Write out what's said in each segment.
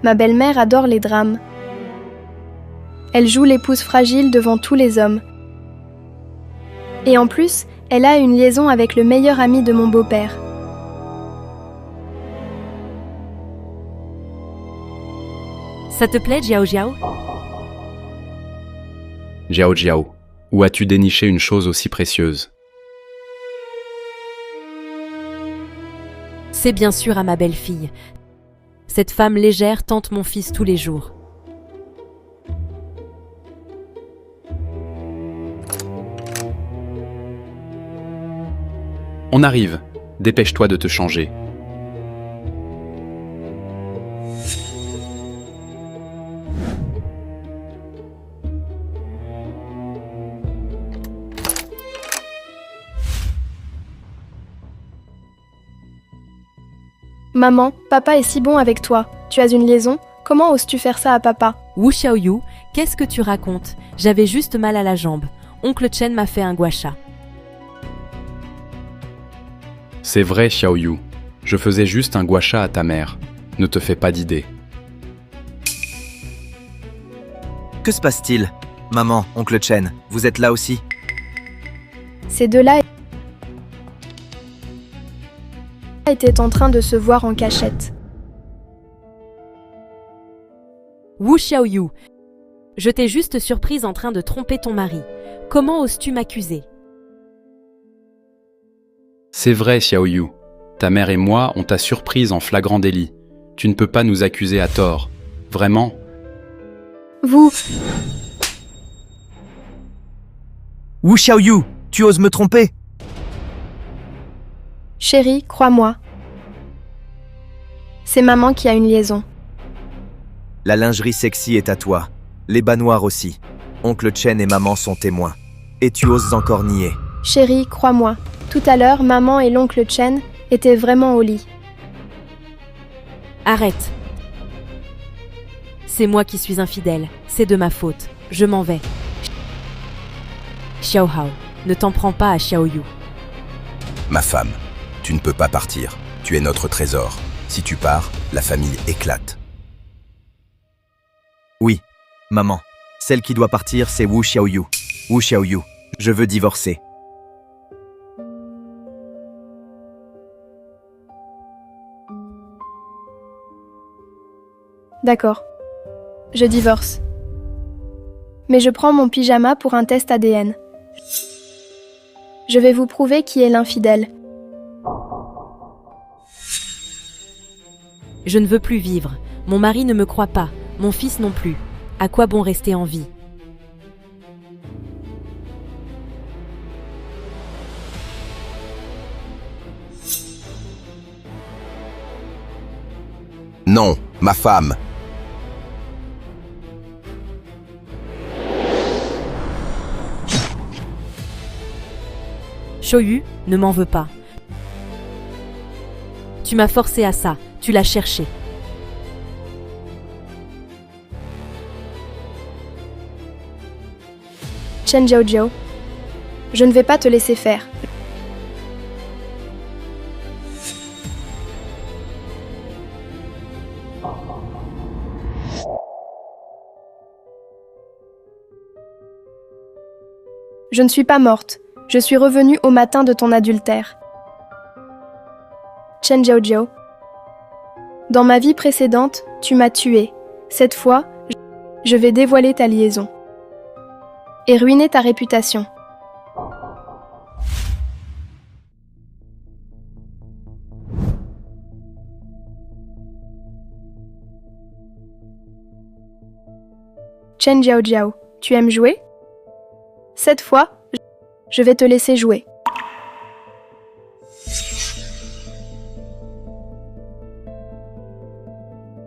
Ma belle-mère adore les drames. Elle joue l'épouse fragile devant tous les hommes. Et en plus, elle a une liaison avec le meilleur ami de mon beau-père. Ça te plaît, Jiao Jiao? Jiao Jiao, où as-tu déniché une chose aussi précieuse? C'est bien sûr à ma belle-fille. Cette femme légère tente mon fils tous les jours. On arrive, dépêche-toi de te changer. Maman, papa est si bon avec toi. Tu as une liaison? Comment oses-tu faire ça à papa? Wu Xiaoyu, qu'est-ce que tu racontes? J'avais juste mal à la jambe. Oncle Chen m'a fait un gua sha. C'est vrai, Xiaoyu. Je faisais juste un gua sha à ta mère. Ne te fais pas d'idée. Que se passe-t-il? Maman, oncle Chen, vous êtes là aussi? Ces deux-là étaient en train de se voir en cachette. Wu Xiaoyu, je t'ai juste surprise en train de tromper ton mari. Comment oses-tu m'accuser? C'est vrai, Xiaoyu. Ta mère et moi, on t'a surprise en flagrant délit. Tu ne peux pas nous accuser à tort. Vraiment? Vous... Wu Xiaoyu, tu oses me tromper? Chérie, crois-moi. C'est maman qui a une liaison. La lingerie sexy est à toi. Les bas noirs aussi. Oncle Chen et maman sont témoins. Et tu oses encore nier. Chérie, crois-moi. Tout à l'heure, maman et l'oncle Chen étaient vraiment au lit. Arrête. C'est moi qui suis infidèle. C'est de ma faute. Je m'en vais. Xiao Hao, ne t'en prends pas à Xiaoyu. Ma femme, tu ne peux pas partir. Tu es notre trésor. Si tu pars, la famille éclate. Oui, maman. Celle qui doit partir, c'est Wu Xiaoyu. Wu Xiaoyu, je veux divorcer. D'accord. Je divorce. Mais je prends mon pyjama pour un test ADN. Je vais vous prouver qui est l'infidèle. Je ne veux plus vivre. Mon mari ne me croit pas. Mon fils non plus. À quoi bon rester en vie? Non, ma femme. Xiaoyu, ne m'en veux pas. Tu m'as forcé à ça. Tu l'as cherché. Chen Jiao, je ne vais pas te laisser faire. Je ne suis pas morte. Je suis revenue au matin de ton adultère. Chen Jiao, dans ma vie précédente, tu m'as tuée. Cette fois, je vais dévoiler ta liaison. Et ruiner ta réputation. Chen Jiao, tu aimes jouer? Cette fois, je vais te laisser jouer.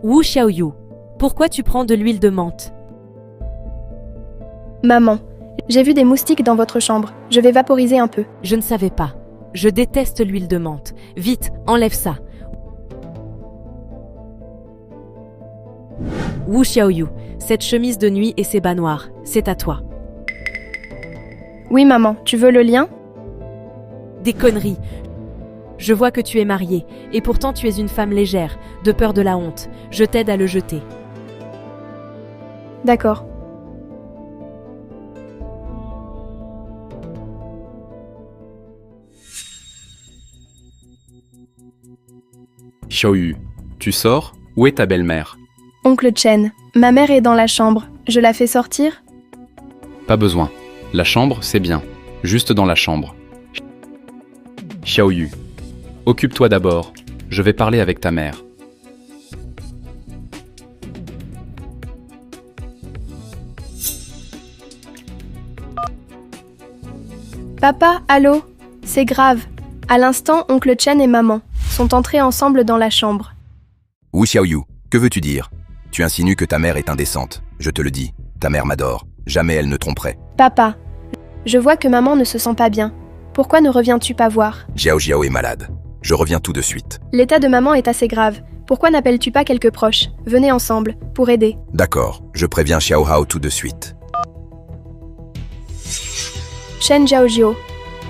Wu Xiaoyu, pourquoi tu prends de l'huile de menthe? Maman, j'ai vu des moustiques dans votre chambre. Je vais vaporiser un peu. Je ne savais pas. Je déteste l'huile de menthe. Vite, enlève ça. Wu Xiaoyu, cette chemise de nuit et ces bas noirs, c'est à toi. Oui, maman, tu veux le lien? Des conneries. Je vois que tu es mariée, et pourtant tu es une femme légère, de peur de la honte. Je t'aide à le jeter. D'accord. Xiaoyu, tu sors? Où est ta belle-mère? Oncle Chen, ma mère est dans la chambre. Je la fais sortir? Pas besoin. La chambre, c'est bien. Juste dans la chambre. Xiaoyu, occupe-toi d'abord. Je vais parler avec ta mère. Papa, allô? C'est grave. À l'instant, oncle Chen et maman sont entrés ensemble dans la chambre. Wu Xiaoyu, que veux-tu dire? Tu insinues que ta mère est indécente. Je te le dis, ta mère m'adore. Jamais elle ne tromperait. Papa, je vois que maman ne se sent pas bien. Pourquoi ne reviens-tu pas voir? Xiao Xiao est malade. Je reviens tout de suite. L'état de maman est assez grave. Pourquoi n'appelles-tu pas quelques proches? Venez ensemble, pour aider. D'accord, je préviens Xiao Hao tout de suite. Chen Zhaojiao,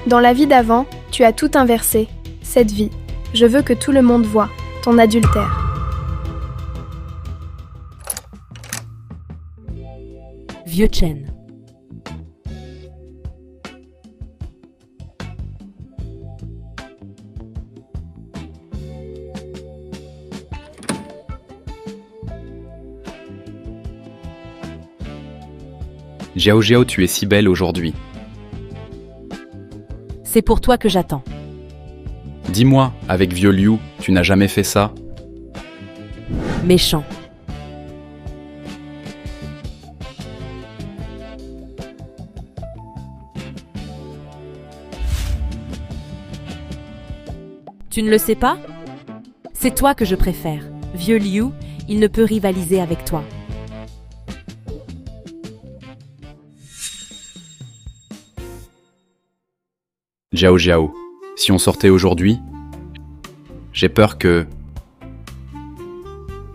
dans la vie d'avant, tu as tout inversé. Cette vie, je veux que tout le monde voie ton adultère. Vieux Chen. Jiao Jiao, tu es si belle aujourd'hui. C'est pour toi que j'attends. Dis-moi, avec Vieux Liu, tu n'as jamais fait ça? Méchant. Tu ne le sais pas? C'est toi que je préfère. Vieux Liu, il ne peut rivaliser avec toi. Jiao Jiao, si on sortait aujourd'hui, j'ai peur que...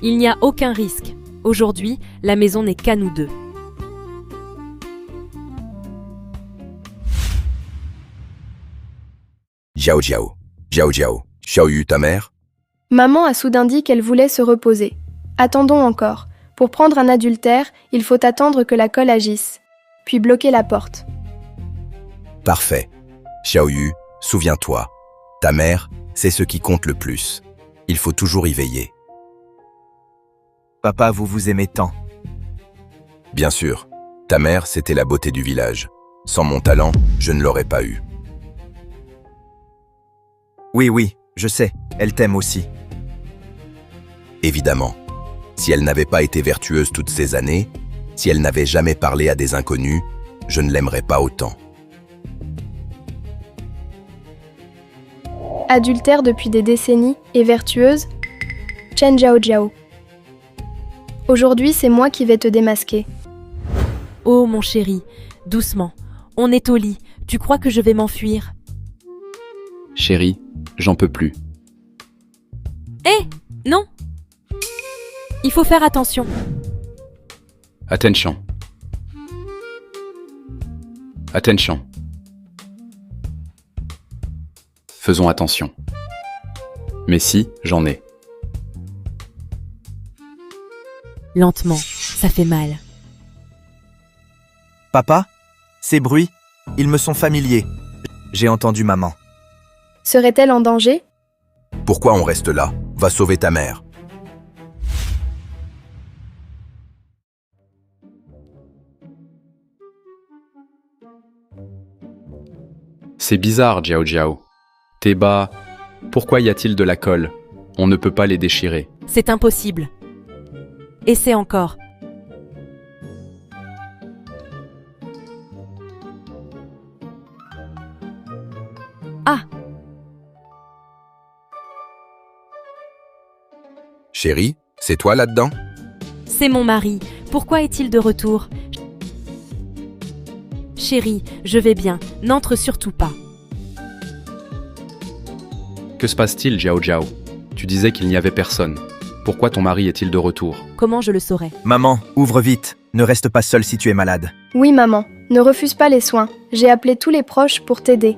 Il n'y a aucun risque. Aujourd'hui, la maison n'est qu'à nous deux. Jiao Jiao. Jiao Jiao. Xiaoyu, ta mère? Maman a soudain dit qu'elle voulait se reposer. Attendons encore. Pour prendre un adultère, il faut attendre que la colle agisse, puis bloquer la porte. Parfait. Xiaoyu, souviens-toi. Ta mère, c'est ce qui compte le plus. Il faut toujours y veiller. Papa, vous vous aimez tant. Bien sûr. Ta mère, c'était la beauté du village. Sans mon talent, je ne l'aurais pas eu. Oui, je sais, elle t'aime aussi. Évidemment. Si elle n'avait pas été vertueuse toutes ces années, si elle n'avait jamais parlé à des inconnus, je ne l'aimerais pas autant. Adultère depuis des décennies et vertueuse, Chen Zhaojiao. Aujourd'hui, c'est moi qui vais te démasquer. Oh mon chéri, doucement. On est au lit. Tu crois que je vais m'enfuir? Chérie, j'en peux plus. Hé, non! Il faut faire attention. Attention. Attention. Faisons attention. Mais si, j'en ai. Lentement, ça fait mal. Papa, ces bruits, ils me sont familiers. J'ai entendu maman. Serait-elle en danger? Pourquoi on reste là? Va sauver ta mère. C'est bizarre, Jiao Jiao. Tes bas, pourquoi y a-t-il de la colle? On ne peut pas les déchirer. C'est impossible. Essaie encore. Ah! Chérie, c'est toi là-dedans? C'est mon mari. Pourquoi est-il de retour? Chérie, je vais bien. N'entre surtout pas. Que se passe-t-il, Jiao Jiao? Tu disais qu'il n'y avait personne. Pourquoi ton mari est-il de retour? Comment je le saurais? Maman, ouvre vite. Ne reste pas seule si tu es malade. Oui, maman, ne refuse pas les soins. J'ai appelé tous les proches pour t'aider.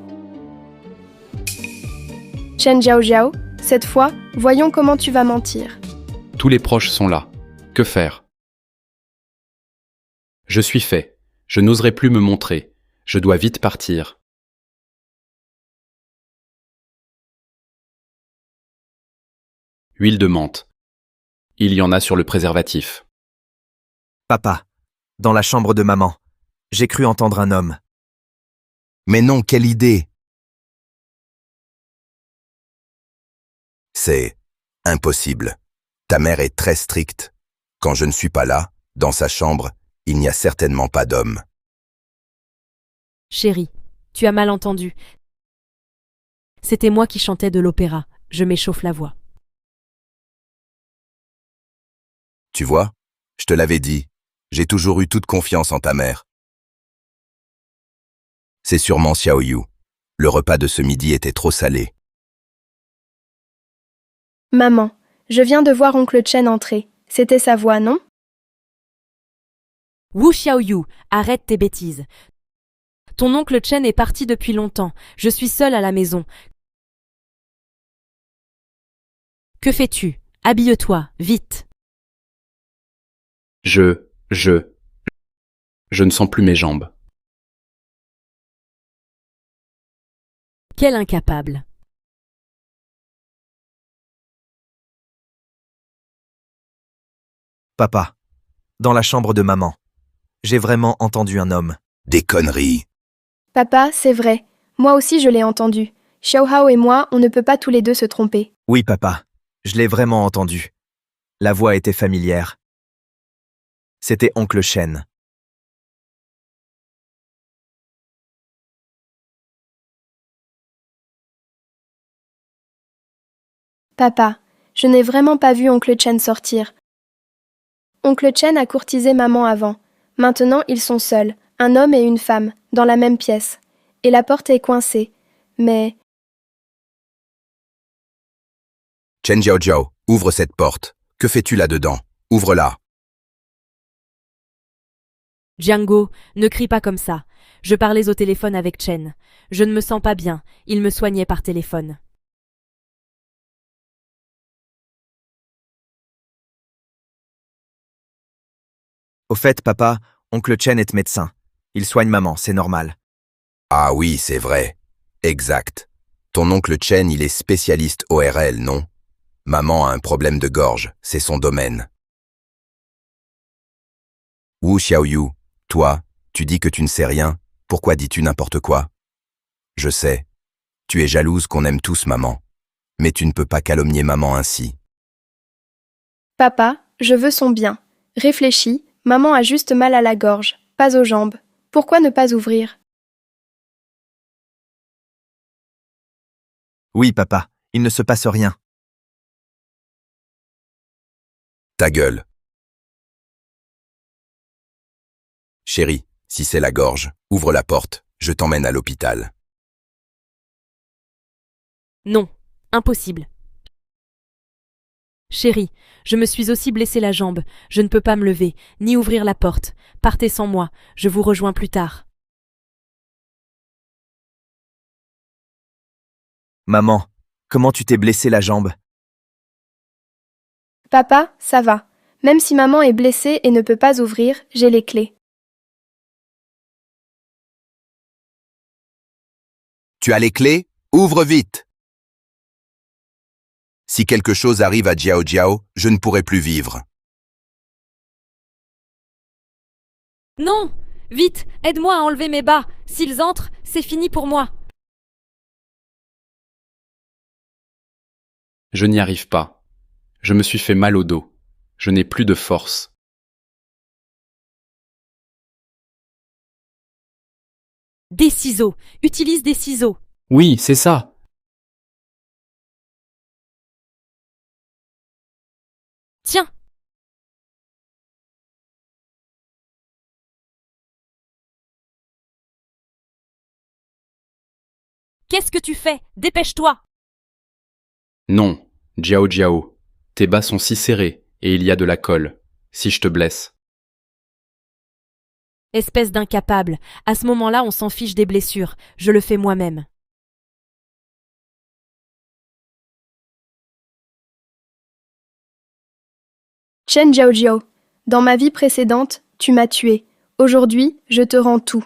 Chen Jiao, cette fois, voyons comment tu vas mentir. Tous les proches sont là. Que faire? Je suis fait. Je n'oserai plus me montrer. Je dois vite partir. Huile de menthe. Il y en a sur le préservatif. Papa, dans la chambre de maman, j'ai cru entendre un homme. Mais non, quelle idée! C'est impossible. Ta mère est très stricte. Quand je ne suis pas là, dans sa chambre, il n'y a certainement pas d'homme. Chérie, tu as mal entendu. C'était moi qui chantais de l'opéra. Je m'échauffe la voix. Tu vois, je te l'avais dit, j'ai toujours eu toute confiance en ta mère. C'est sûrement Xiaoyu. Le repas de ce midi était trop salé. Maman, je viens de voir oncle Chen entrer. C'était sa voix, non? Wu Xiaoyu, arrête tes bêtises. Ton oncle Chen est parti depuis longtemps. Je suis seule à la maison. Que fais-tu? Habille-toi, vite. Je ne sens plus mes jambes. Quel incapable. Papa, dans la chambre de maman, j'ai vraiment entendu un homme. Des conneries. Papa, c'est vrai. Moi aussi je l'ai entendu. Xiaohao et moi, on ne peut pas tous les deux se tromper. Oui, papa, je l'ai vraiment entendu. La voix était familière. C'était oncle Chen. Papa, je n'ai vraiment pas vu oncle Chen sortir. Oncle Chen a courtisé maman avant. Maintenant, ils sont seuls, un homme et une femme, dans la même pièce. Et la porte est coincée. Mais... Chen Jiao, ouvre cette porte. Que fais-tu là-dedans? Ouvre-la. Django, ne crie pas comme ça. Je parlais au téléphone avec Chen. Je ne me sens pas bien. Il me soignait par téléphone. Au fait, papa, oncle Chen est médecin. Il soigne maman, c'est normal. Ah oui, c'est vrai. Exact. Ton oncle Chen, il est spécialiste ORL, non? Maman a un problème de gorge, c'est son domaine. Wu Xiaoyu, toi, tu dis que tu ne sais rien, pourquoi dis-tu n'importe quoi? Je sais. Tu es jalouse qu'on aime tous maman. Mais tu ne peux pas calomnier maman ainsi. Papa, je veux son bien. Réfléchis, maman a juste mal à la gorge, pas aux jambes. Pourquoi ne pas ouvrir? Oui, papa, il ne se passe rien. Ta gueule. Chérie, si c'est la gorge, ouvre la porte, je t'emmène à l'hôpital. Non, impossible. Chérie, je me suis aussi blessé la jambe. Je ne peux pas me lever, ni ouvrir la porte. Partez sans moi, je vous rejoins plus tard. Maman, comment tu t'es blessé la jambe? Papa, ça va. Même si maman est blessée et ne peut pas ouvrir, j'ai les clés. Tu as les clés? Ouvre vite! Si quelque chose arrive à Jiao, je ne pourrai plus vivre. Non! Vite, aide-moi à enlever mes bas. S'ils entrent, c'est fini pour moi. Je n'y arrive pas. Je me suis fait mal au dos. Je n'ai plus de force. Des ciseaux. Utilise des ciseaux. Oui, c'est ça. Tiens! Qu'est-ce que tu fais? Dépêche-toi! Non, Jiao, tes bas sont si serrés et il y a de la colle. Si je te blesse. Espèce d'incapable. À ce moment-là, on s'en fiche des blessures. Je le fais moi-même. Chen Jiaojiao, dans ma vie précédente, tu m'as tué. Aujourd'hui, je te rends tout.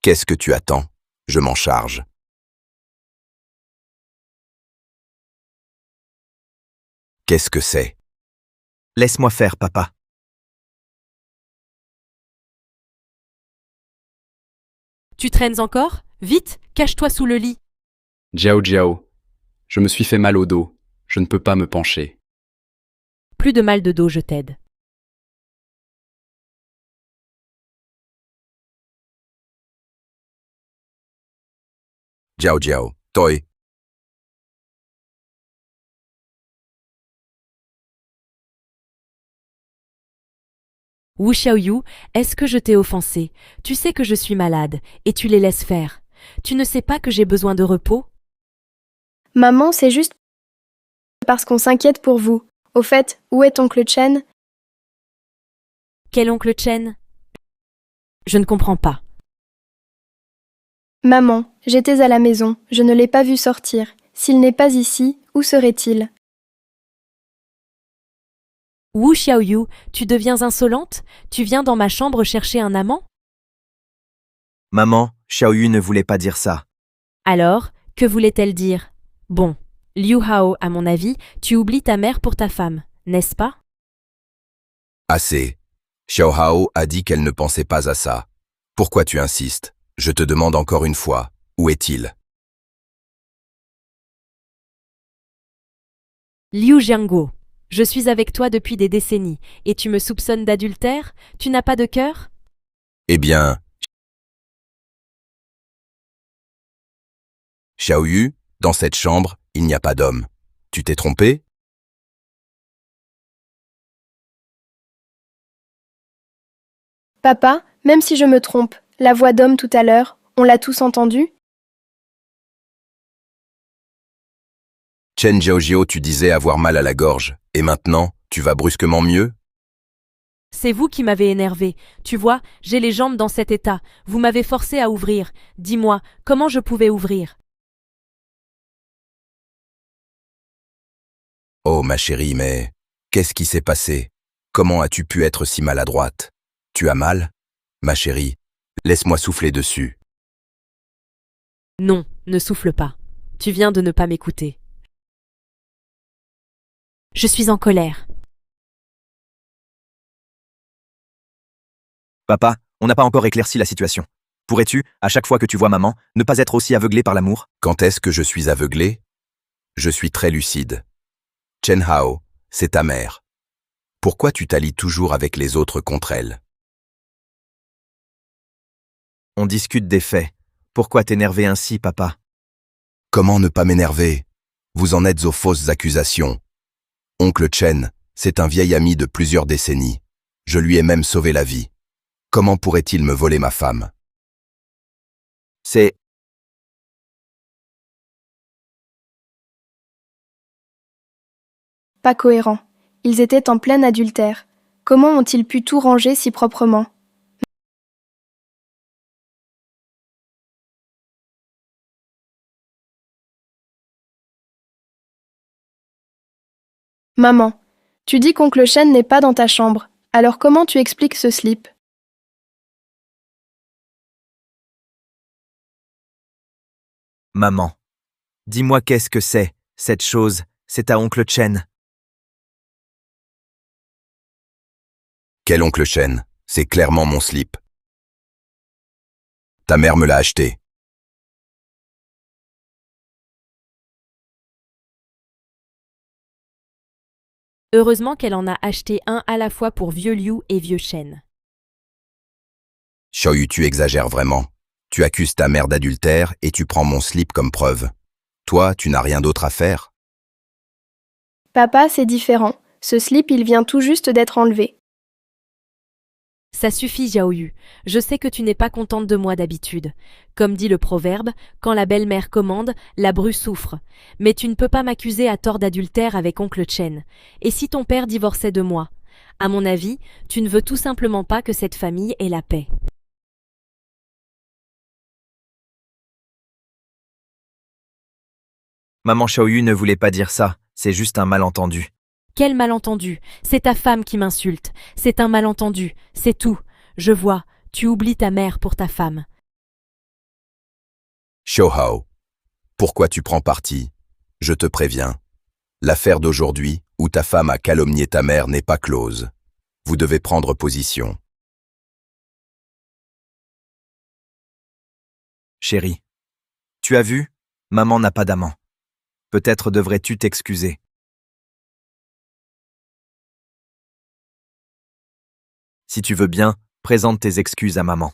Qu'est-ce que tu attends? Je m'en charge. Qu'est-ce que c'est? Laisse-moi faire, papa. Tu traînes encore? Vite, cache-toi sous le lit. Jiao Jiao, je me suis fait mal au dos. Je ne peux pas me pencher. Plus de mal de dos, je t'aide. Jiao Jiao, toi. Wu Xiaoyu, est-ce que je t'ai offensé? Tu sais que je suis malade, et tu les laisses faire. Tu ne sais pas que j'ai besoin de repos? Maman, c'est juste parce qu'on s'inquiète pour vous. Au fait, où est oncle Chen? Quel oncle Chen? Je ne comprends pas. Maman, j'étais à la maison, je ne l'ai pas vu sortir. S'il n'est pas ici, où serait-il? Wu Xiaoyu, tu deviens insolente? Tu viens dans ma chambre chercher un amant? Maman, Xiaoyu ne voulait pas dire ça. Alors, que voulait-elle dire? Bon, Liu Hao, à mon avis, tu oublies ta mère pour ta femme, n'est-ce pas? Assez. Xiao Hao a dit qu'elle ne pensait pas à ça. Pourquoi tu insistes? Je te demande encore une fois, où est-il? Liu Jianguo, je suis avec toi depuis des décennies, et tu me soupçonnes d'adultère? Tu n'as pas de cœur? Eh bien, Xiaoyu, dans cette chambre, il n'y a pas d'homme. Tu t'es trompé? Papa, même si je me trompe, la voix d'homme tout à l'heure, on l'a tous entendue? Chen Jiaojio, tu disais avoir mal à la gorge, et maintenant, tu vas brusquement mieux? C'est vous qui m'avez énervé. Tu vois, j'ai les jambes dans cet état. Vous m'avez forcé à ouvrir. Dis-moi, comment je pouvais ouvrir? Oh ma chérie, mais qu'est-ce qui s'est passé? Comment as-tu pu être si maladroite? Tu as mal? Ma chérie, laisse-moi souffler dessus. Non, ne souffle pas. Tu viens de ne pas m'écouter. Je suis en colère. Papa, on n'a pas encore éclairci la situation. Pourrais-tu, à chaque fois que tu vois maman, ne pas être aussi aveuglé par l'amour? Quand est-ce que je suis aveuglé? Je suis très lucide. Chen Hao, c'est ta mère. Pourquoi tu t'allies toujours avec les autres contre elle? On discute des faits. Pourquoi t'énerver ainsi, papa? Comment ne pas m'énerver? Vous en êtes aux fausses accusations. Oncle Chen, c'est un vieil ami de plusieurs décennies. Je lui ai même sauvé la vie. Comment pourrait-il me voler ma femme? C'est... Pas cohérent. Ils étaient en plein adultère. Comment ont-ils pu tout ranger si proprement? Maman, tu dis qu'oncle Chen n'est pas dans ta chambre. Alors comment tu expliques ce slip? Maman. Dis-moi qu'est-ce que c'est, cette chose, c'est à oncle Chen. Quel oncle Chen? C'est clairement mon slip. Ta mère me l'a acheté. Heureusement qu'elle en a acheté un à la fois pour vieux Liu et vieux Shen. Xiaoyu, tu exagères vraiment. Tu accuses ta mère d'adultère et tu prends mon slip comme preuve. Toi, tu n'as rien d'autre à faire? Papa, c'est différent. Ce slip, il vient tout juste d'être enlevé. Ça suffit, Jiaoyu. Je sais que tu n'es pas contente de moi d'habitude. Comme dit le proverbe, quand la belle-mère commande, la bru souffre. Mais tu ne peux pas m'accuser à tort d'adultère avec oncle Chen. Et si ton père divorçait de moi? À mon avis, tu ne veux tout simplement pas que cette famille ait la paix. Maman Xiaoyu ne voulait pas dire ça, c'est juste un malentendu. Quel malentendu! C'est ta femme qui m'insulte. C'est un malentendu, c'est tout. Je vois, tu oublies ta mère pour ta femme. Xiaohao, pourquoi tu prends parti? Je te préviens. L'affaire d'aujourd'hui, où ta femme a calomnié ta mère, n'est pas close. Vous devez prendre position. Chérie, tu as vu? Maman n'a pas d'amant. Peut-être devrais-tu t'excuser. Si tu veux bien, présente tes excuses à maman.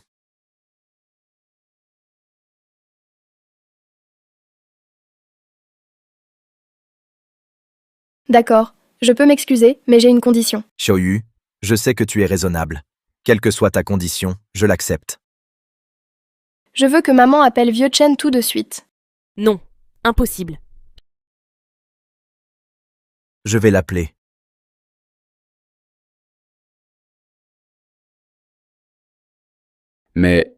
D'accord, je peux m'excuser, mais j'ai une condition. Xiaoyu, je sais que tu es raisonnable. Quelle que soit ta condition, je l'accepte. Je veux que maman appelle Vieux Chen tout de suite. Non, impossible. Je vais l'appeler. Mais...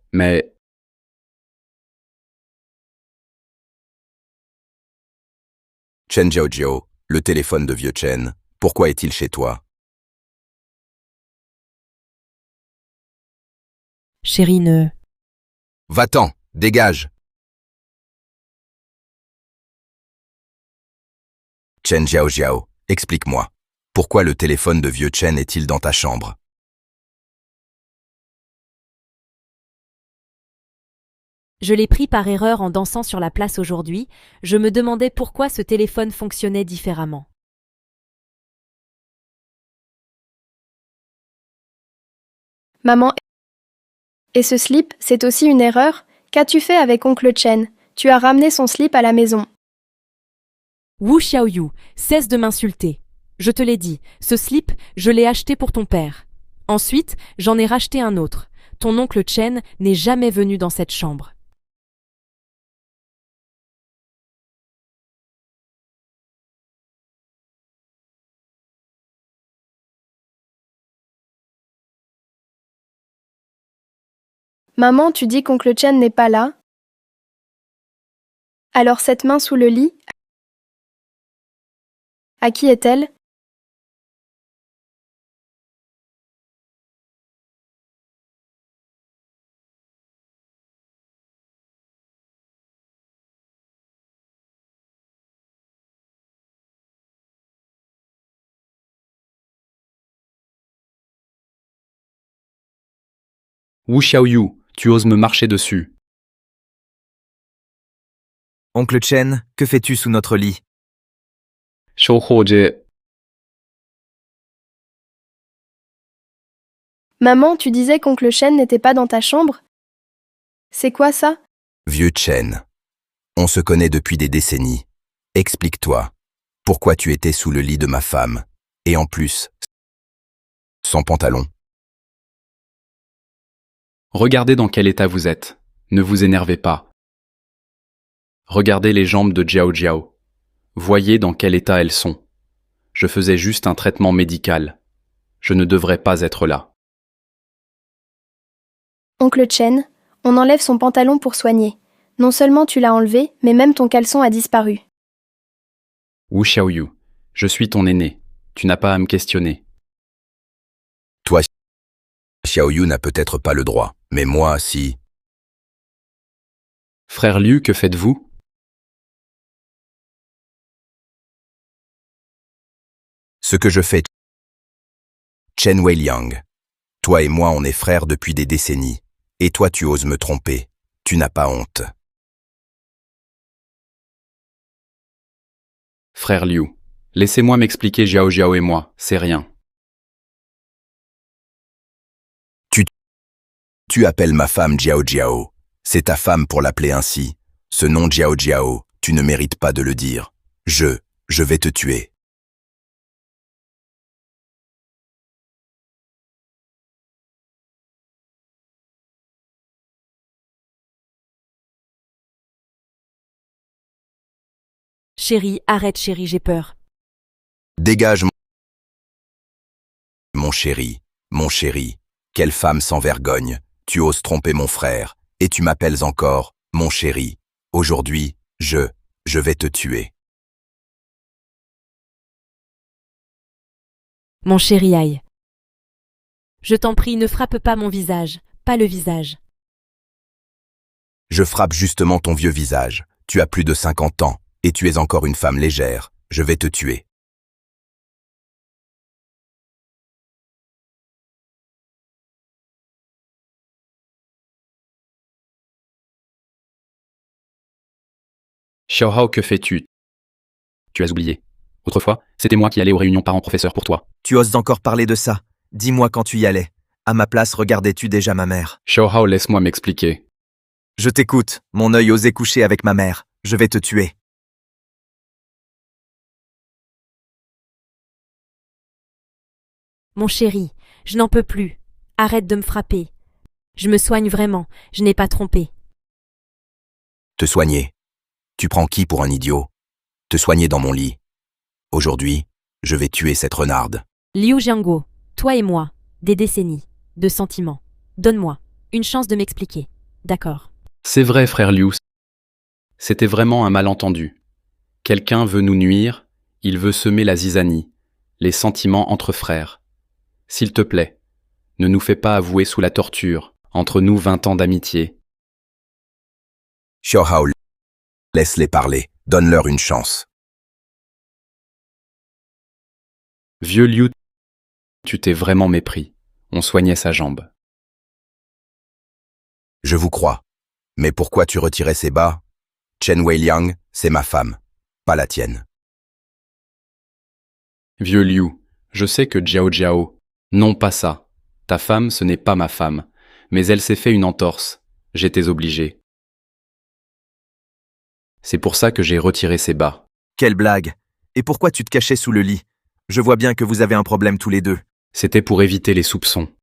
Chen Jiaojiao, le téléphone de Vieux Chen, pourquoi est-il chez toi? Chérie, ne... Va-t'en, dégage! Chen Jiaojiao, explique-moi. Pourquoi le téléphone de Vieux Chen est-il dans ta chambre? Je l'ai pris par erreur en dansant sur la place aujourd'hui. Je me demandais pourquoi ce téléphone fonctionnait différemment. Maman, et ce slip, c'est aussi une erreur? Qu'as-tu fait avec oncle Chen? Tu as ramené son slip à la maison. Wu Xiaoyu, cesse de m'insulter. Je te l'ai dit, ce slip, je l'ai acheté pour ton père. Ensuite, j'en ai racheté un autre. Ton oncle Chen n'est jamais venu dans cette chambre. Maman, tu dis qu'oncle Chen n'est pas là? Alors cette main sous le lit, à qui est-elle? Wu Xiaoyu, tu oses me marcher dessus. Oncle Chen, que fais-tu sous notre lit? Shouhoje, Maman, tu disais qu'oncle Chen n'était pas dans ta chambre? C'est quoi ça? Vieux Chen. On se connaît depuis des décennies. Explique-toi. Pourquoi tu étais sous le lit de ma femme? Et en plus, sans pantalon. regardez dans quel état vous êtes. Ne vous énervez pas. Regardez les jambes de Jiao Jiao. Voyez dans quel état elles sont. Je faisais juste un traitement médical. Je ne devrais pas être là. Oncle Chen, on enlève son pantalon pour soigner. Non seulement tu l'as enlevé, mais même ton caleçon a disparu. Wu Xiaoyu, je suis ton aîné. Tu n'as pas à me questionner. Toi, Xiaoyu n'a peut-être pas le droit, mais moi, si. Frère Liu, que faites-vous? Ce que je fais, Chen Weiliang. Toi et moi, on est frères depuis des décennies. Et toi, tu oses me tromper. Tu n'as pas honte. Frère Liu, laissez-moi m'expliquer. Jiao Jiao et moi, c'est rien. Tu appelles ma femme Jiao Jiao. C'est ta femme pour l'appeler ainsi. Ce nom Jiao Jiao, tu ne mérites pas de le dire. Je vais te tuer. Chérie, arrête chérie, j'ai peur. Dégage mon chéri, mon chéri. Quelle femme sans vergogne. Tu oses tromper mon frère, et tu m'appelles encore, mon chéri. Aujourd'hui, je vais te tuer. Mon chéri aïe. Je t'en prie, ne frappe pas mon visage, pas le visage. Je frappe justement ton vieux visage. Tu as plus de 50 ans, et tu es encore une femme légère. Je vais te tuer. Xiaohao, que fais-tu? Tu as oublié. Autrefois, c'était moi qui allais aux réunions parents-professeurs pour toi. Tu oses encore parler de ça? Dis-moi quand tu y allais. À ma place, regardais-tu déjà ma mère? Xiaohao, laisse-moi m'expliquer. Je t'écoute, mon œil osait coucher avec ma mère. Je vais te tuer. Mon chéri, je n'en peux plus. Arrête de me frapper. Je me soigne vraiment, je n'ai pas trompé. Te soigner. Tu prends qui pour un idiot? Te soigner dans mon lit. Aujourd'hui, je vais tuer cette renarde. Liu Jianguo, toi et moi, des décennies, de sentiments. Donne-moi une chance de m'expliquer. D'accord. C'est vrai, frère Liu. C'était vraiment un malentendu. Quelqu'un veut nous nuire, il veut semer la zizanie, les sentiments entre frères. S'il te plaît, ne nous fais pas avouer sous la torture, entre nous 20 ans d'amitié. Xiaohao, laisse-les parler. Donne-leur une chance. Vieux Liu, tu t'es vraiment mépris. On soignait sa jambe. Je vous crois. Mais pourquoi tu retirais ces bas? Chen Weiliang, c'est ma femme, pas la tienne. Vieux Liu, je sais que Jiao Jiao, non pas ça. Ta femme, ce n'est pas ma femme. Mais elle s'est fait une entorse. J'étais obligé. C'est pour ça que j'ai retiré ses bas. Quelle blague! Et pourquoi tu te cachais sous le lit? Je vois bien que vous avez un problème tous les deux. C'était pour éviter les soupçons.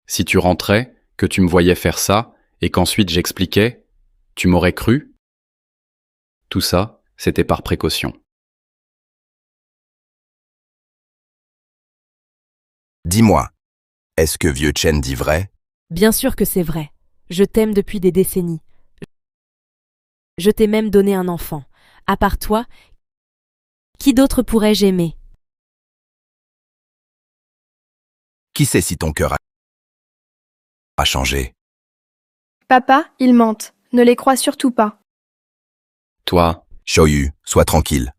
Si tu rentrais, que tu me voyais faire ça, et qu'ensuite j'expliquais, tu m'aurais cru? Tout ça, c'était par précaution. Dis-moi, est-ce que vieux Chen dit vrai? Bien sûr que c'est vrai. Je t'aime depuis des décennies. Je t'ai même donné un enfant. À part toi, qui d'autre pourrais-je aimer? Qui sait si ton cœur a changé? Papa, ils mentent. Ne les crois surtout pas. Toi, Xiaoyu, sois tranquille.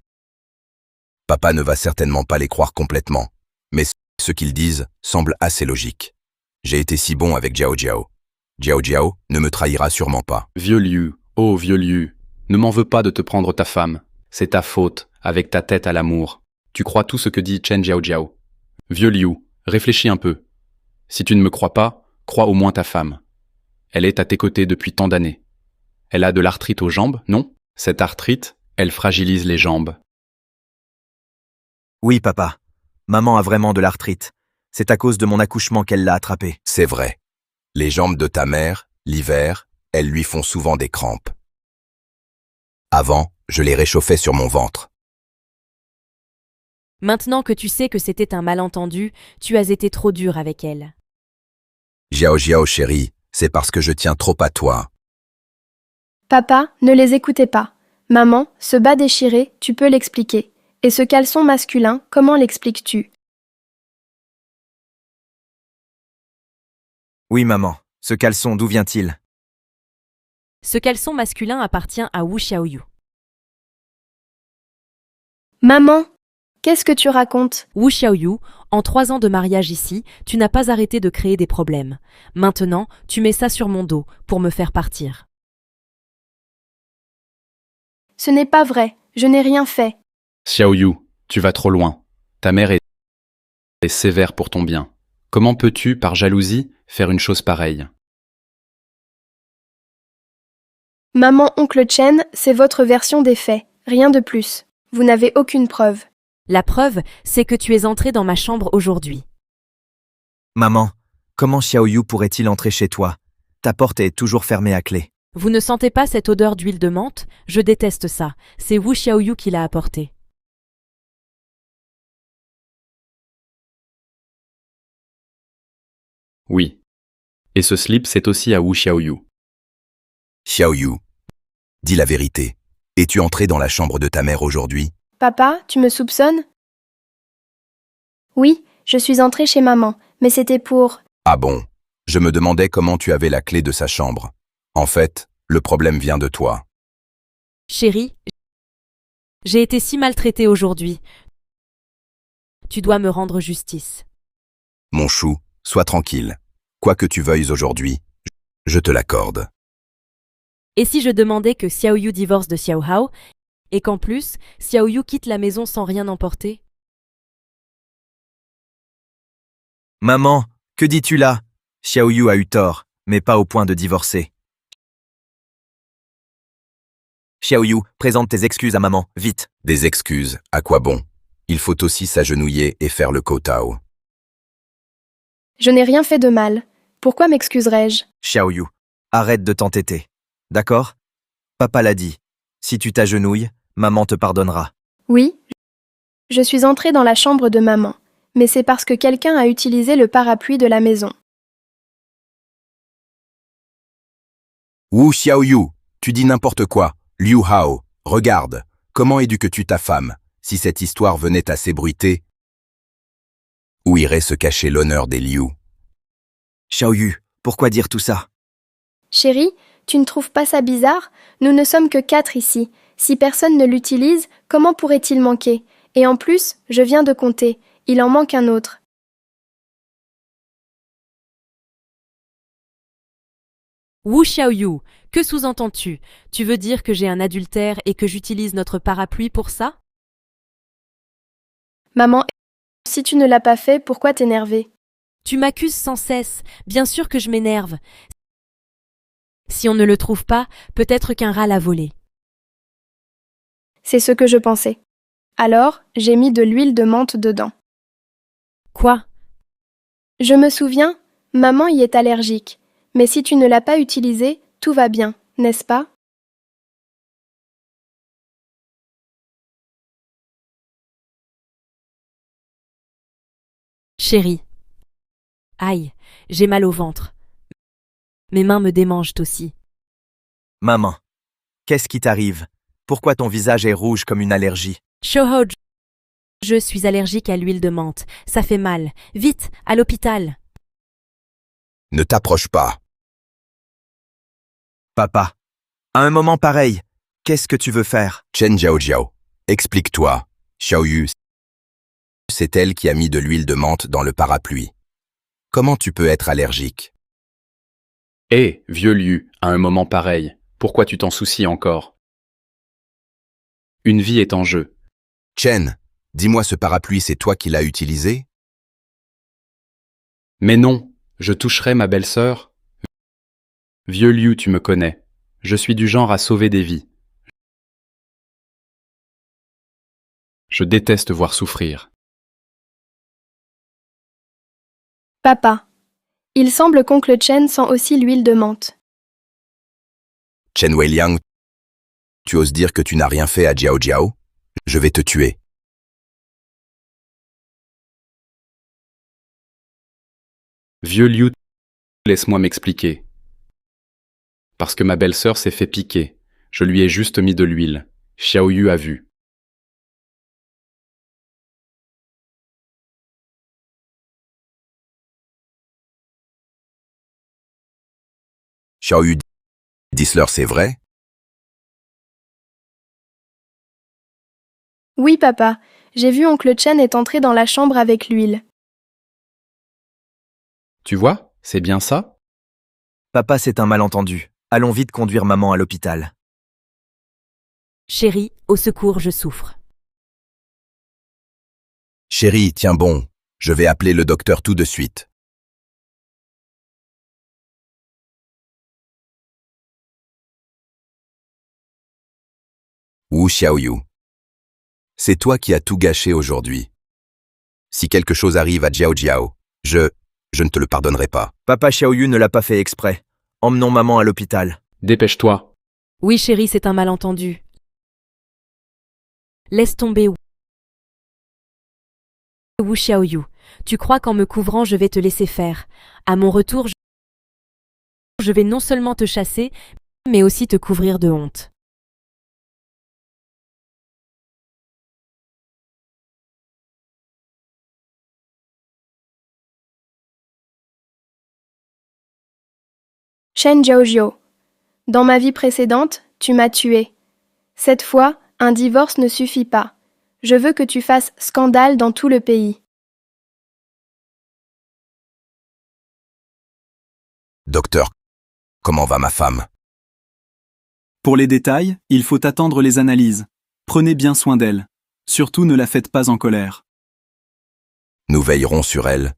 Papa ne va certainement pas les croire complètement, mais ce qu'ils disent semble assez logique. J'ai été si bon avec Jiao Jiao. Jiao Jiao ne me trahira sûrement pas. vieux Liu, oh vieux Liu, ne m'en veux pas de te prendre ta femme. C'est ta faute, avec ta tête à l'amour. Tu crois tout ce que dit Chen Jiao Jiao. Vieux Liu, réfléchis un peu. Si tu ne me crois pas, crois au moins ta femme. Elle est à tes côtés depuis tant d'années. Elle a de l'arthrite aux jambes, non? Cette arthrite, elle fragilise les jambes. Oui, papa. Maman a vraiment de l'arthrite. C'est à cause de mon accouchement qu'elle l'a attrapée. C'est vrai. Les jambes de ta mère, l'hiver, elles lui font souvent des crampes. Avant, je les réchauffais sur mon ventre. Maintenant que tu sais que c'était un malentendu, tu as été trop dur avec elle. Jiao Jiao chérie, c'est parce que je tiens trop à toi. Papa, ne les écoutez pas. Maman, ce bas déchiré, tu peux l'expliquer. Et ce caleçon masculin, comment l'expliques-tu? Oui, maman. Ce caleçon, d'où vient-il? Ce caleçon masculin appartient à Wu Xiaoyu. Maman, qu'est-ce que tu racontes? Wu Xiaoyu, en 3 ans de mariage ici, tu n'as pas arrêté de créer des problèmes. Maintenant, tu mets ça sur mon dos pour me faire partir. Ce n'est pas vrai, je n'ai rien fait. Xiaoyu, tu vas trop loin. Ta mère est sévère pour ton bien. Comment peux-tu, par jalousie, faire une chose pareille? Maman, oncle Chen, c'est votre version des faits, rien de plus. Vous n'avez aucune preuve. La preuve, c'est que tu es entré dans ma chambre aujourd'hui. Maman, comment Xiaoyu pourrait-il entrer chez toi? Ta porte est toujours fermée à clé. Vous ne sentez pas cette odeur d'huile de menthe? Je déteste ça. C'est Wu Xiaoyu qui l'a apporté. Oui. Et ce slip, c'est aussi à Wu Xiaoyu. Xiaoyu, dis la vérité. Es-tu entré dans la chambre de ta mère aujourd'hui? Papa, tu me soupçonnes? Oui, je suis entrée chez maman, mais c'était pour… Ah bon? Je me demandais comment tu avais la clé de sa chambre. En fait, le problème vient de toi. Chérie, j'ai été si maltraitée aujourd'hui. Tu dois me rendre justice. Mon chou, sois tranquille. Quoi que tu veuilles aujourd'hui, je te l'accorde. Et si je demandais que Xiaoyu divorce de Xiao Hao, et qu'en plus, Xiaoyu quitte la maison sans rien emporter? Maman, que dis-tu là? Xiaoyu a eu tort, mais pas au point de divorcer. Xiaoyu, présente tes excuses à maman, vite. Des excuses, à quoi bon? Il faut aussi s'agenouiller et faire le kotao. Je n'ai rien fait de mal. Pourquoi m'excuserais-je? Xiaoyu, arrête de t'entêter. D'accord? Papa l'a dit. Si tu t'agenouilles, maman te pardonnera. Oui, je suis entrée dans la chambre de maman, mais c'est parce que quelqu'un a utilisé le parapluie de la maison. Wu Xiaoyu, tu dis n'importe quoi. Liu Hao, regarde, comment éduques-tu ta femme? Si cette histoire venait à s'ébruiter, où irait se cacher l'honneur des Liu? Xiaoyu, pourquoi dire tout ça? Chérie, tu ne trouves pas ça bizarre? Nous ne sommes que 4 ici. Si personne ne l'utilise, comment pourrait-il manquer? Et en plus, je viens de compter. Il en manque un autre. Wu Xiaoyu, que sous-entends-tu? Tu veux dire que j'ai un adultère et que j'utilise notre parapluie pour ça? Maman, si tu ne l'as pas fait, pourquoi t'énerver? Tu m'accuses sans cesse, bien sûr que je m'énerve. Si on ne le trouve pas, peut-être qu'un rat l'a volé. C'est ce que je pensais. Alors, j'ai mis de l'huile de menthe dedans. Quoi? Je me souviens, maman y est allergique. Mais si tu ne l'as pas utilisé, tout va bien, n'est-ce pas? Chérie. Aïe, j'ai mal au ventre. Mes mains me démangent aussi. Maman, qu'est-ce qui t'arrive? Pourquoi ton visage est rouge comme une allergie? Shoho, je suis allergique à l'huile de menthe. Ça fait mal. Vite, à l'hôpital. Ne t'approche pas. Papa, à un moment pareil, qu'est-ce que tu veux faire? Chen Jiao, explique-toi. Xiaoyu, c'est elle qui a mis de l'huile de menthe dans le parapluie. Comment tu peux être allergique? Hé, vieux Liu, à un moment pareil, pourquoi tu t'en soucies encore? Une vie est en jeu. Chen, dis-moi ce parapluie, c'est toi qui l'as utilisé? Mais non, je toucherai ma belle-sœur. Vieux Liu, tu me connais. Je suis du genre à sauver des vies. Je déteste voir souffrir. Papa. Il semble qu'oncle Chen sent aussi l'huile de menthe. Chen Weiliang, tu oses dire que tu n'as rien fait à Jiao Jiao? Je vais te tuer. Vieux Liu, laisse-moi m'expliquer. Parce que ma belle-sœur s'est fait piquer. Je lui ai juste mis de l'huile. Xiaoyu a vu. Xiaoyu, dis-leur c'est vrai? Oui, papa. J'ai vu oncle Chen est entré dans la chambre avec l'huile. Tu vois, c'est bien ça? Papa, c'est un malentendu. Allons vite conduire maman à l'hôpital. Chérie, au secours, je souffre. Chérie, tiens bon. Je vais appeler le docteur tout de suite. Wu Xiaoyu. C'est toi qui as tout gâché aujourd'hui. Si quelque chose arrive à Jiao Jiao, je ne te le pardonnerai pas. Papa Xiaoyu ne l'a pas fait exprès. Emmenons maman à l'hôpital. Dépêche-toi. Oui, chérie, c'est un malentendu. Laisse tomber Wu Xiaoyu. Tu crois qu'en me couvrant, je vais te laisser faire. À mon retour, je vais non seulement te chasser, mais aussi te couvrir de honte. Chen Jiaozhou, dans ma vie précédente, tu m'as tué. Cette fois, un divorce ne suffit pas. Je veux que tu fasses scandale dans tout le pays. Docteur, comment va ma femme? Pour les détails, il faut attendre les analyses. Prenez bien soin d'elle. Surtout ne la faites pas en colère. Nous veillerons sur elle.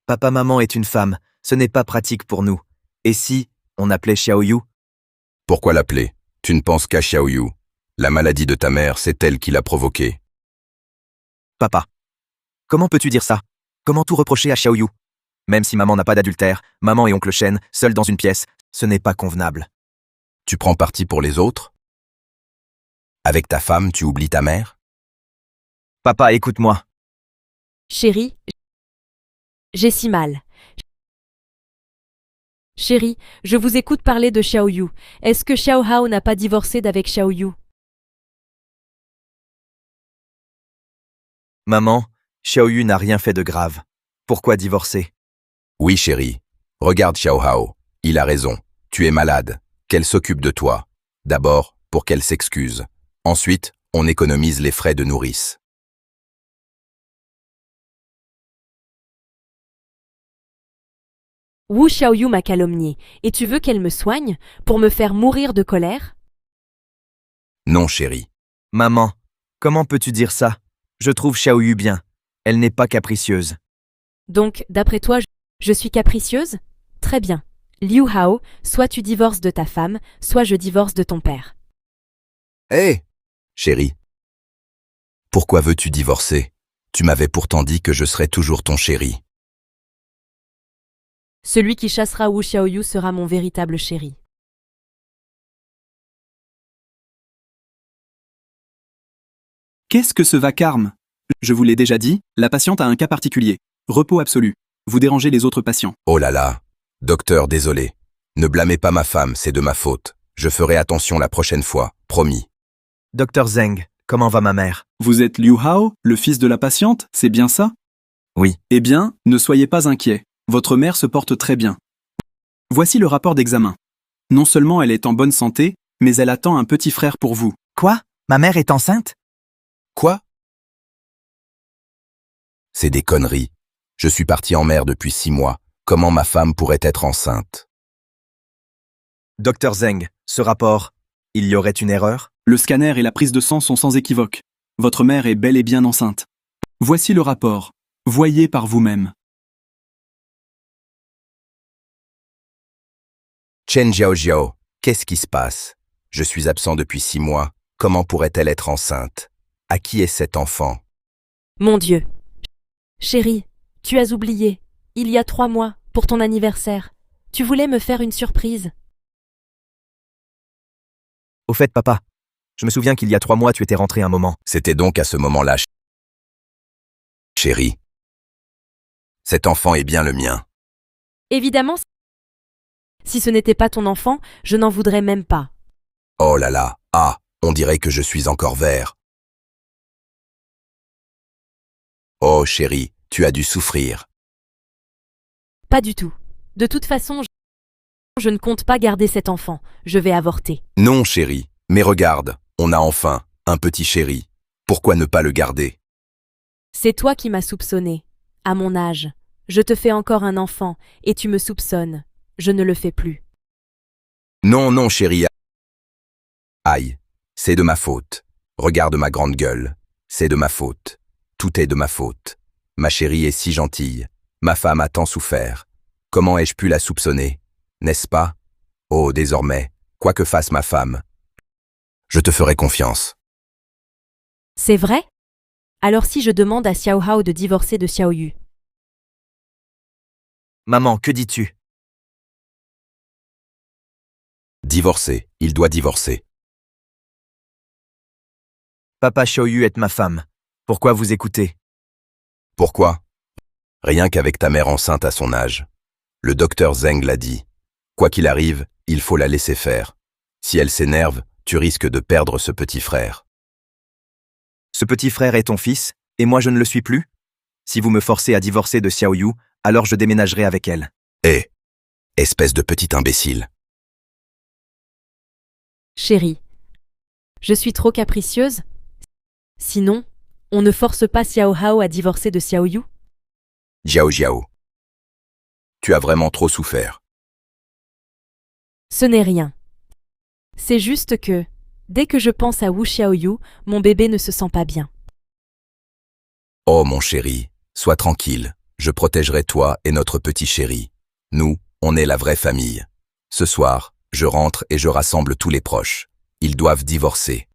Papa-maman est une femme, ce n'est pas pratique pour nous. Et si on appelait Xiaoyu? Pourquoi l'appeler? Tu ne penses qu'à Xiaoyu. La maladie de ta mère, c'est elle qui l'a provoquée. Papa, comment peux-tu dire ça? Comment tout reprocher à Xiaoyu? Même si maman n'a pas d'adultère, maman et oncle Chen, seuls dans une pièce, ce n'est pas convenable. Tu prends parti pour les autres? Avec ta femme, tu oublies ta mère? Papa, écoute-moi. Chérie, j'ai si mal. Chérie, je vous écoute parler de Xiaoyu. Est-ce que Xiao Hao n'a pas divorcé d'avec Xiaoyu? Maman, Xiaoyu n'a rien fait de grave. Pourquoi divorcer? Oui, chérie. Regarde Xiao Hao. Il a raison. Tu es malade. Qu'elle s'occupe de toi. D'abord, pour qu'elle s'excuse. Ensuite, on économise les frais de nourrice. Wu Xiaoyu m'a calomnié, et tu veux qu'elle me soigne pour me faire mourir de colère? Non, chérie. Maman, comment peux-tu dire ça? Je trouve Xiaoyu bien. Elle n'est pas capricieuse. Donc, d'après toi, je suis capricieuse? Très bien. Liu Hao, soit tu divorces de ta femme, soit je divorce de ton père. Hé, chérie. Pourquoi veux-tu divorcer? Tu m'avais pourtant dit que je serais toujours ton chéri. Celui qui chassera Wu Xiaoyu sera mon véritable chéri. Qu'est-ce que ce vacarme? Je vous l'ai déjà dit, la patiente a un cas particulier. Repos absolu. Vous dérangez les autres patients. Oh là là. Docteur, désolé. Ne blâmez pas ma femme, c'est de ma faute. Je ferai attention la prochaine fois, promis. Docteur Zeng, comment va ma mère? Vous êtes Liu Hao, le fils de la patiente, c'est bien ça? Oui. Eh bien, ne soyez pas inquiet. Votre mère se porte très bien. Voici le rapport d'examen. Non seulement elle est en bonne santé, mais elle attend un petit frère pour vous. Quoi? Ma mère est enceinte? Quoi? C'est des conneries. Je suis parti en mer depuis 6 mois. Comment ma femme pourrait être enceinte? Docteur Zeng, ce rapport, il y aurait une erreur? Le scanner et la prise de sang sont sans équivoque. Votre mère est bel et bien enceinte. Voici le rapport. Voyez par vous-même. Chen Jiaozhou, qu'est-ce qui se passe? Je suis absent depuis 6 mois. Comment pourrait-elle être enceinte? À qui est cet enfant? Mon Dieu. Chérie, tu as oublié. Il y a 3 mois, pour ton anniversaire. Tu voulais me faire une surprise. Au fait, papa, je me souviens qu'il y a 3 mois tu étais rentré un moment. C'était donc à ce moment-là, chérie. Cet enfant est bien le mien. Évidemment, si ce n'était pas ton enfant, je n'en voudrais même pas. Oh là là, ah, on dirait que je suis encore vert. Oh chérie, tu as dû souffrir. Pas du tout. De toute façon, je ne compte pas garder cet enfant. Je vais avorter. Non chérie, mais regarde, on a enfin un petit chéri. Pourquoi ne pas le garder? C'est toi qui m'as soupçonné. À mon âge, je te fais encore un enfant et tu me soupçonnes. Je ne le fais plus. Non, non chérie. Aïe, c'est de ma faute. Regarde ma grande gueule. C'est de ma faute. Tout est de ma faute. Ma chérie est si gentille. Ma femme a tant souffert. Comment ai-je pu la soupçonner? N'est-ce pas? Oh, désormais, quoi que fasse ma femme, je te ferai confiance. C'est vrai? Alors si je demande à Xiao Hao de divorcer de Xiaoyu? Maman, que dis-tu? Divorcer, il doit divorcer. Papa Xiaoyu est ma femme. Pourquoi vous écoutez? Pourquoi? Rien qu'avec ta mère enceinte à son âge. Le docteur Zeng l'a dit. Quoi qu'il arrive, il faut la laisser faire. Si elle s'énerve, tu risques de perdre ce petit frère. Ce petit frère est ton fils, et moi je ne le suis plus? Si vous me forcez à divorcer de Xiaoyu, alors je déménagerai avec elle. Hé, espèce de petit imbécile. Chérie, je suis trop capricieuse? Sinon, on ne force pas Xiao Hao à divorcer de Xiao Yu? Jiao Jiao. Tu as vraiment trop souffert. Ce n'est rien. C'est juste que, dès que je pense à Wu Xiaoyu, mon bébé ne se sent pas bien. Oh mon chéri, sois tranquille, je protégerai toi et notre petit chéri. Nous, on est la vraie famille. Ce soir, je rentre et je rassemble tous les proches. Ils doivent divorcer.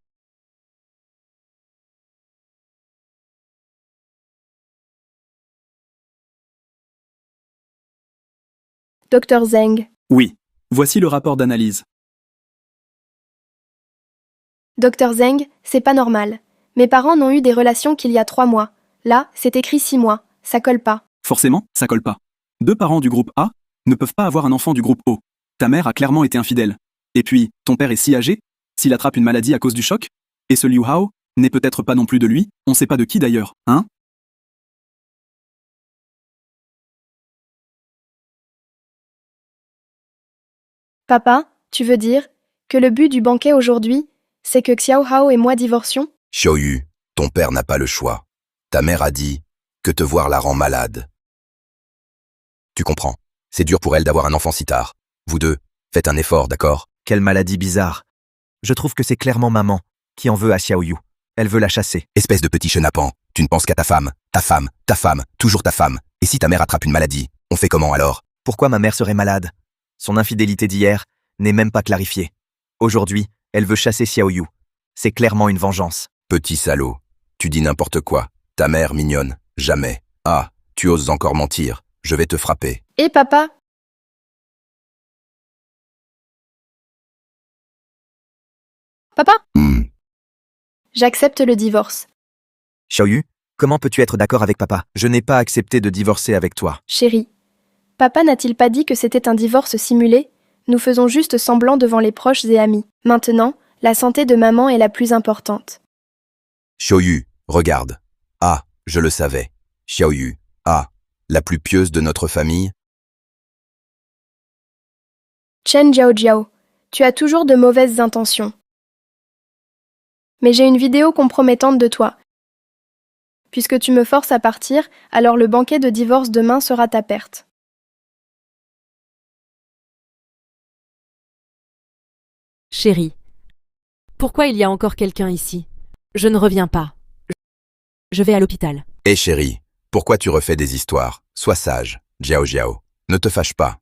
Docteur Zeng. Oui. Voici le rapport d'analyse. Docteur Zeng, c'est pas normal. Mes parents n'ont eu des relations qu'il y a 3 mois. Là, c'est écrit 6 mois. Ça colle pas. Forcément, ça colle pas. 2 parents du groupe A ne peuvent pas avoir un enfant du groupe O. Ta mère a clairement été infidèle. Et puis, ton père est si âgé, s'il attrape une maladie à cause du choc, et ce Liu Hao n'est peut-être pas non plus de lui, on sait pas de qui d'ailleurs, hein? Papa, tu veux dire que le but du banquet aujourd'hui, c'est que Xiao Hao et moi divorcions? Xiaoyu, ton père n'a pas le choix. Ta mère a dit que te voir la rend malade. Tu comprends. C'est dur pour elle d'avoir un enfant si tard. Vous deux, faites un effort, d'accord? Quelle maladie bizarre. Je trouve que c'est clairement maman qui en veut à Xiaoyu. Elle veut la chasser. Espèce de petit chenapan, tu ne penses qu'à ta femme, toujours ta femme. Et si ta mère attrape une maladie, on fait comment alors? Pourquoi ma mère serait malade? Son infidélité d'hier n'est même pas clarifiée. Aujourd'hui, elle veut chasser Xiaoyu. C'est clairement une vengeance. Petit salaud, tu dis n'importe quoi. Ta mère mignonne, jamais. Ah, tu oses encore mentir, je vais te frapper. Et papa? Papa? J'accepte le divorce. Xiaoyu, comment peux-tu être d'accord avec papa? Je n'ai pas accepté de divorcer avec toi. Chérie, papa n'a-t-il pas dit que c'était un divorce simulé? Nous faisons juste semblant devant les proches et amis. Maintenant, la santé de maman est la plus importante. Xiaoyu, regarde. Ah, je le savais. Xiaoyu, ah, la plus pieuse de notre famille. Chen Jiao, tu as toujours de mauvaises intentions. Mais j'ai une vidéo compromettante de toi. Puisque tu me forces à partir, alors le banquet de divorce demain sera ta perte. Chérie, pourquoi il y a encore quelqu'un ici? Je ne reviens pas. Je vais à l'hôpital. Hé chérie, pourquoi tu refais des histoires? Sois sage, Jiao Jiao. Ne te fâche pas.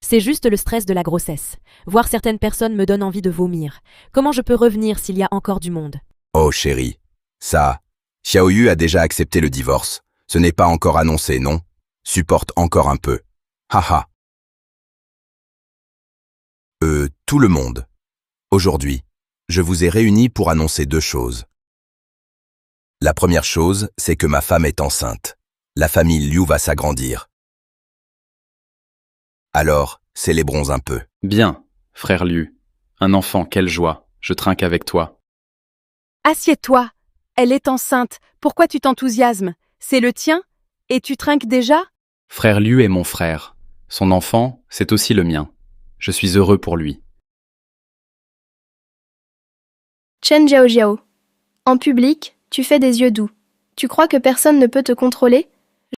C'est juste le stress de la grossesse. Voir certaines personnes me donne envie de vomir. Comment je peux revenir s'il y a encore du monde? Oh chérie, ça, Xiaoyu a déjà accepté le divorce. Ce n'est pas encore annoncé, non? Supporte encore un peu. Haha. Tout le monde. Aujourd'hui, je vous ai réunis pour annoncer 2 choses. La première chose, c'est que ma femme est enceinte. La famille Liu va s'agrandir. Alors, célébrons un peu. Bien, frère Liu. Un enfant, quelle joie. Je trinque avec toi. Assieds-toi. Elle est enceinte. Pourquoi tu t'enthousiasmes? C'est le tien? Et tu trinques déjà? Frère Liu est mon frère. Son enfant, c'est aussi le mien. Je suis heureux pour lui. Chen Jiao, en public, tu fais des yeux doux. Tu crois que personne ne peut te contrôler?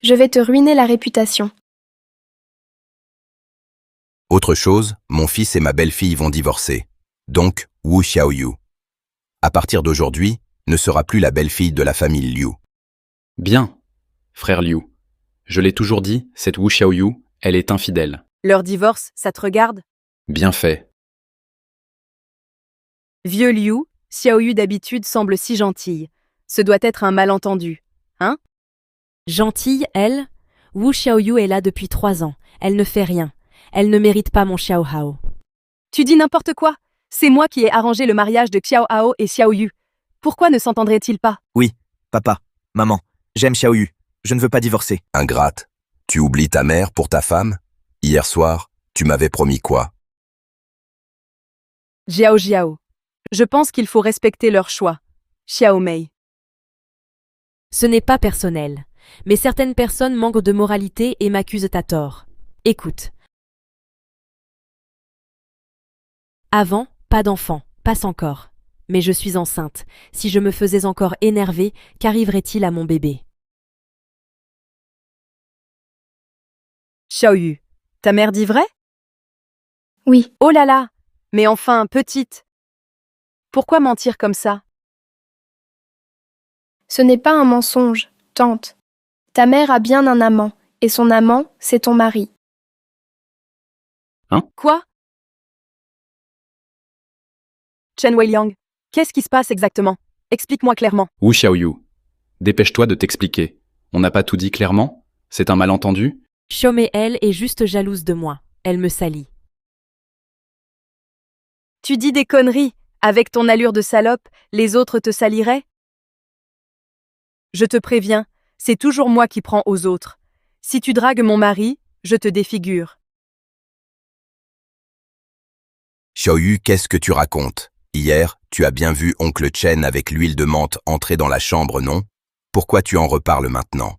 Je vais te ruiner la réputation. Autre chose, mon fils et ma belle-fille vont divorcer. Donc, Wu Xiaoyu. À partir d'aujourd'hui, ne sera plus la belle-fille de la famille Liu. Bien, frère Liu. Je l'ai toujours dit, cette Wu Xiaoyu, elle est infidèle. Leur divorce, ça te regarde? Bien fait. Vieux Liu, Xiaoyu d'habitude semble si gentille. Ce doit être un malentendu, hein? Gentille, elle? Wu Xiaoyu est là depuis 3 ans. Elle ne fait rien. Elle ne mérite pas mon Xiao Hao. Tu dis n'importe quoi. C'est moi qui ai arrangé le mariage de Xiao Hao et Xiaoyu. Pourquoi ne s'entendraient-ils pas? Oui, papa, maman, j'aime Xiaoyu. Je ne veux pas divorcer. Ingrate. Tu oublies ta mère pour ta femme? Hier soir, tu m'avais promis quoi? Jiao. Je pense qu'il faut respecter leur choix. Xiao Mei. Ce n'est pas personnel. Mais certaines personnes manquent de moralité et m'accusent à tort. Écoute. Avant, pas d'enfant, passe encore. Mais je suis enceinte. Si je me faisais encore énerver, qu'arriverait-il à mon bébé? Xiaoyu, ta mère dit vrai? Oui, Oh là là! Mais enfin, petite! Pourquoi mentir comme ça? ce n'est pas un mensonge, tante. Ta mère a bien un amant, et son amant, c'est ton mari. Quoi? Chen Weiliang, qu'est-ce qui se passe exactement? Explique-moi clairement. Wu Xiaoyu, dépêche-toi de t'expliquer. On n'a pas tout dit clairement? C'est un malentendu? Xiaomei, elle, est juste jalouse de moi. Elle me salit. Tu dis des conneries. Avec ton allure de salope, les autres te saliraient? Je te préviens, c'est toujours moi qui prends aux autres. Si tu dragues mon mari, je te défigure. Xiaoyu, qu'est-ce que tu racontes? Hier, tu as bien vu oncle Chen avec l'huile de menthe entrer dans la chambre, non? Pourquoi tu en reparles maintenant?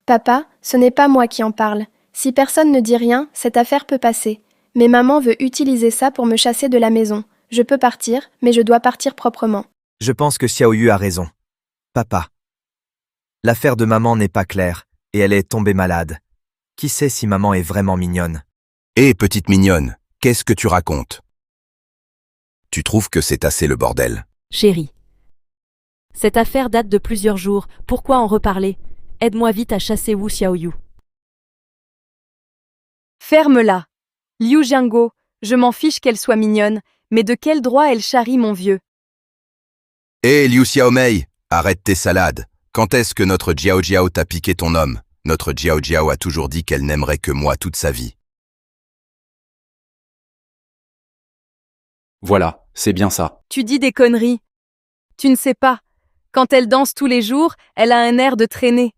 Papa, ce n'est pas moi qui en parle. Si personne ne dit rien, cette affaire peut passer. Mais maman veut utiliser ça pour me chasser de la maison. Je peux partir, mais je dois partir proprement. Je pense que Xiaoyu a raison. Papa. L'affaire de maman n'est pas claire, et elle est tombée malade. Qui sait si maman est vraiment mignonne? Hé, petite mignonne, qu'est-ce que tu racontes? Tu trouves que c'est assez le bordel? Chérie. Cette affaire date de plusieurs jours. Pourquoi en reparler? Aide-moi vite à chasser Wu Xiaoyu. Ferme-la. Liu Jianguo, je m'en fiche qu'elle soit mignonne, mais de quel droit elle charrie mon vieux? Hé, Liu Xiaomei, arrête tes salades. Quand est-ce que notre Jiao Jiao t'a piqué ton homme? Notre Jiao Jiao a toujours dit qu'elle n'aimerait que moi toute sa vie. Voilà, c'est bien ça. Tu dis des conneries. Tu ne sais pas. Quand elle danse tous les jours, elle a un air de traîner.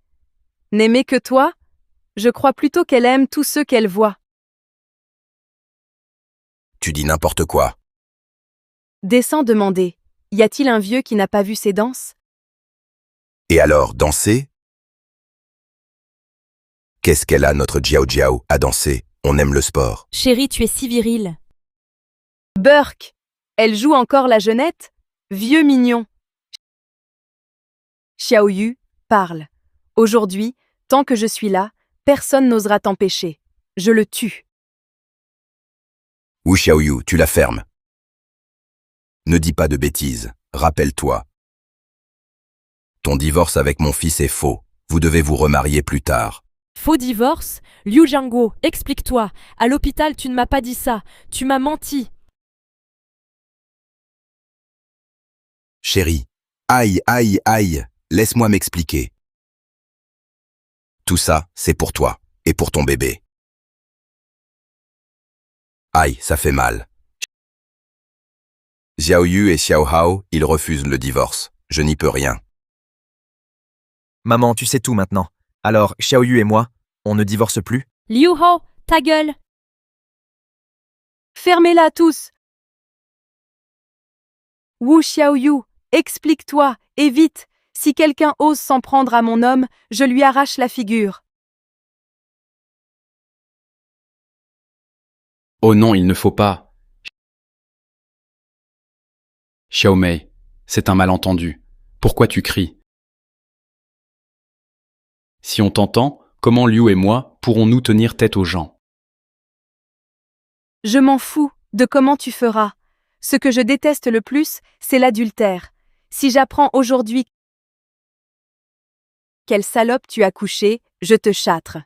N'aimer que toi? Je crois plutôt qu'elle aime tous ceux qu'elle voit. Tu dis n'importe quoi. Descends demander. Y a-t-il un vieux qui n'a pas vu ses danses? Et alors, danser? Qu'est-ce qu'elle a, notre Jiao Jiao, à danser? On aime le sport. Chérie, tu es si virile. Burk! Elle joue encore la jeunette? Vieux mignon. Xiaoyu, parle. Aujourd'hui, tant que je suis là, personne n'osera t'empêcher. Je le tue. Wu Xiaoyu, tu la fermes. Ne dis pas de bêtises, rappelle-toi. Ton divorce avec mon fils est faux. Vous devez vous remarier plus tard. Faux divorce? Liu Jianguo, explique-toi. À l'hôpital, tu ne m'as pas dit ça. Tu m'as menti. Chérie, aïe, aïe, aïe, laisse-moi m'expliquer. Tout ça, c'est pour toi, et pour ton bébé. Aïe, ça fait mal. Xiao Yu et Xiao Hao, ils refusent le divorce. Je n'y peux rien. Maman, tu sais tout maintenant. Alors, Xiaoyu et moi, on ne divorce plus? Liu Hao, ta gueule. Fermez-la tous! Wu Xiaoyu, explique-toi, et vite! Si quelqu'un ose s'en prendre à mon homme, je lui arrache la figure. Oh non, il ne faut pas. Xiaomei, c'est un malentendu. Pourquoi tu cries? Si on t'entend, comment Liu et moi pourrons-nous tenir tête aux gens? Je m'en fous de comment tu feras. Ce que je déteste le plus, c'est l'adultère. Si j'apprends aujourd'hui quelle salope tu as couché, je te châtre.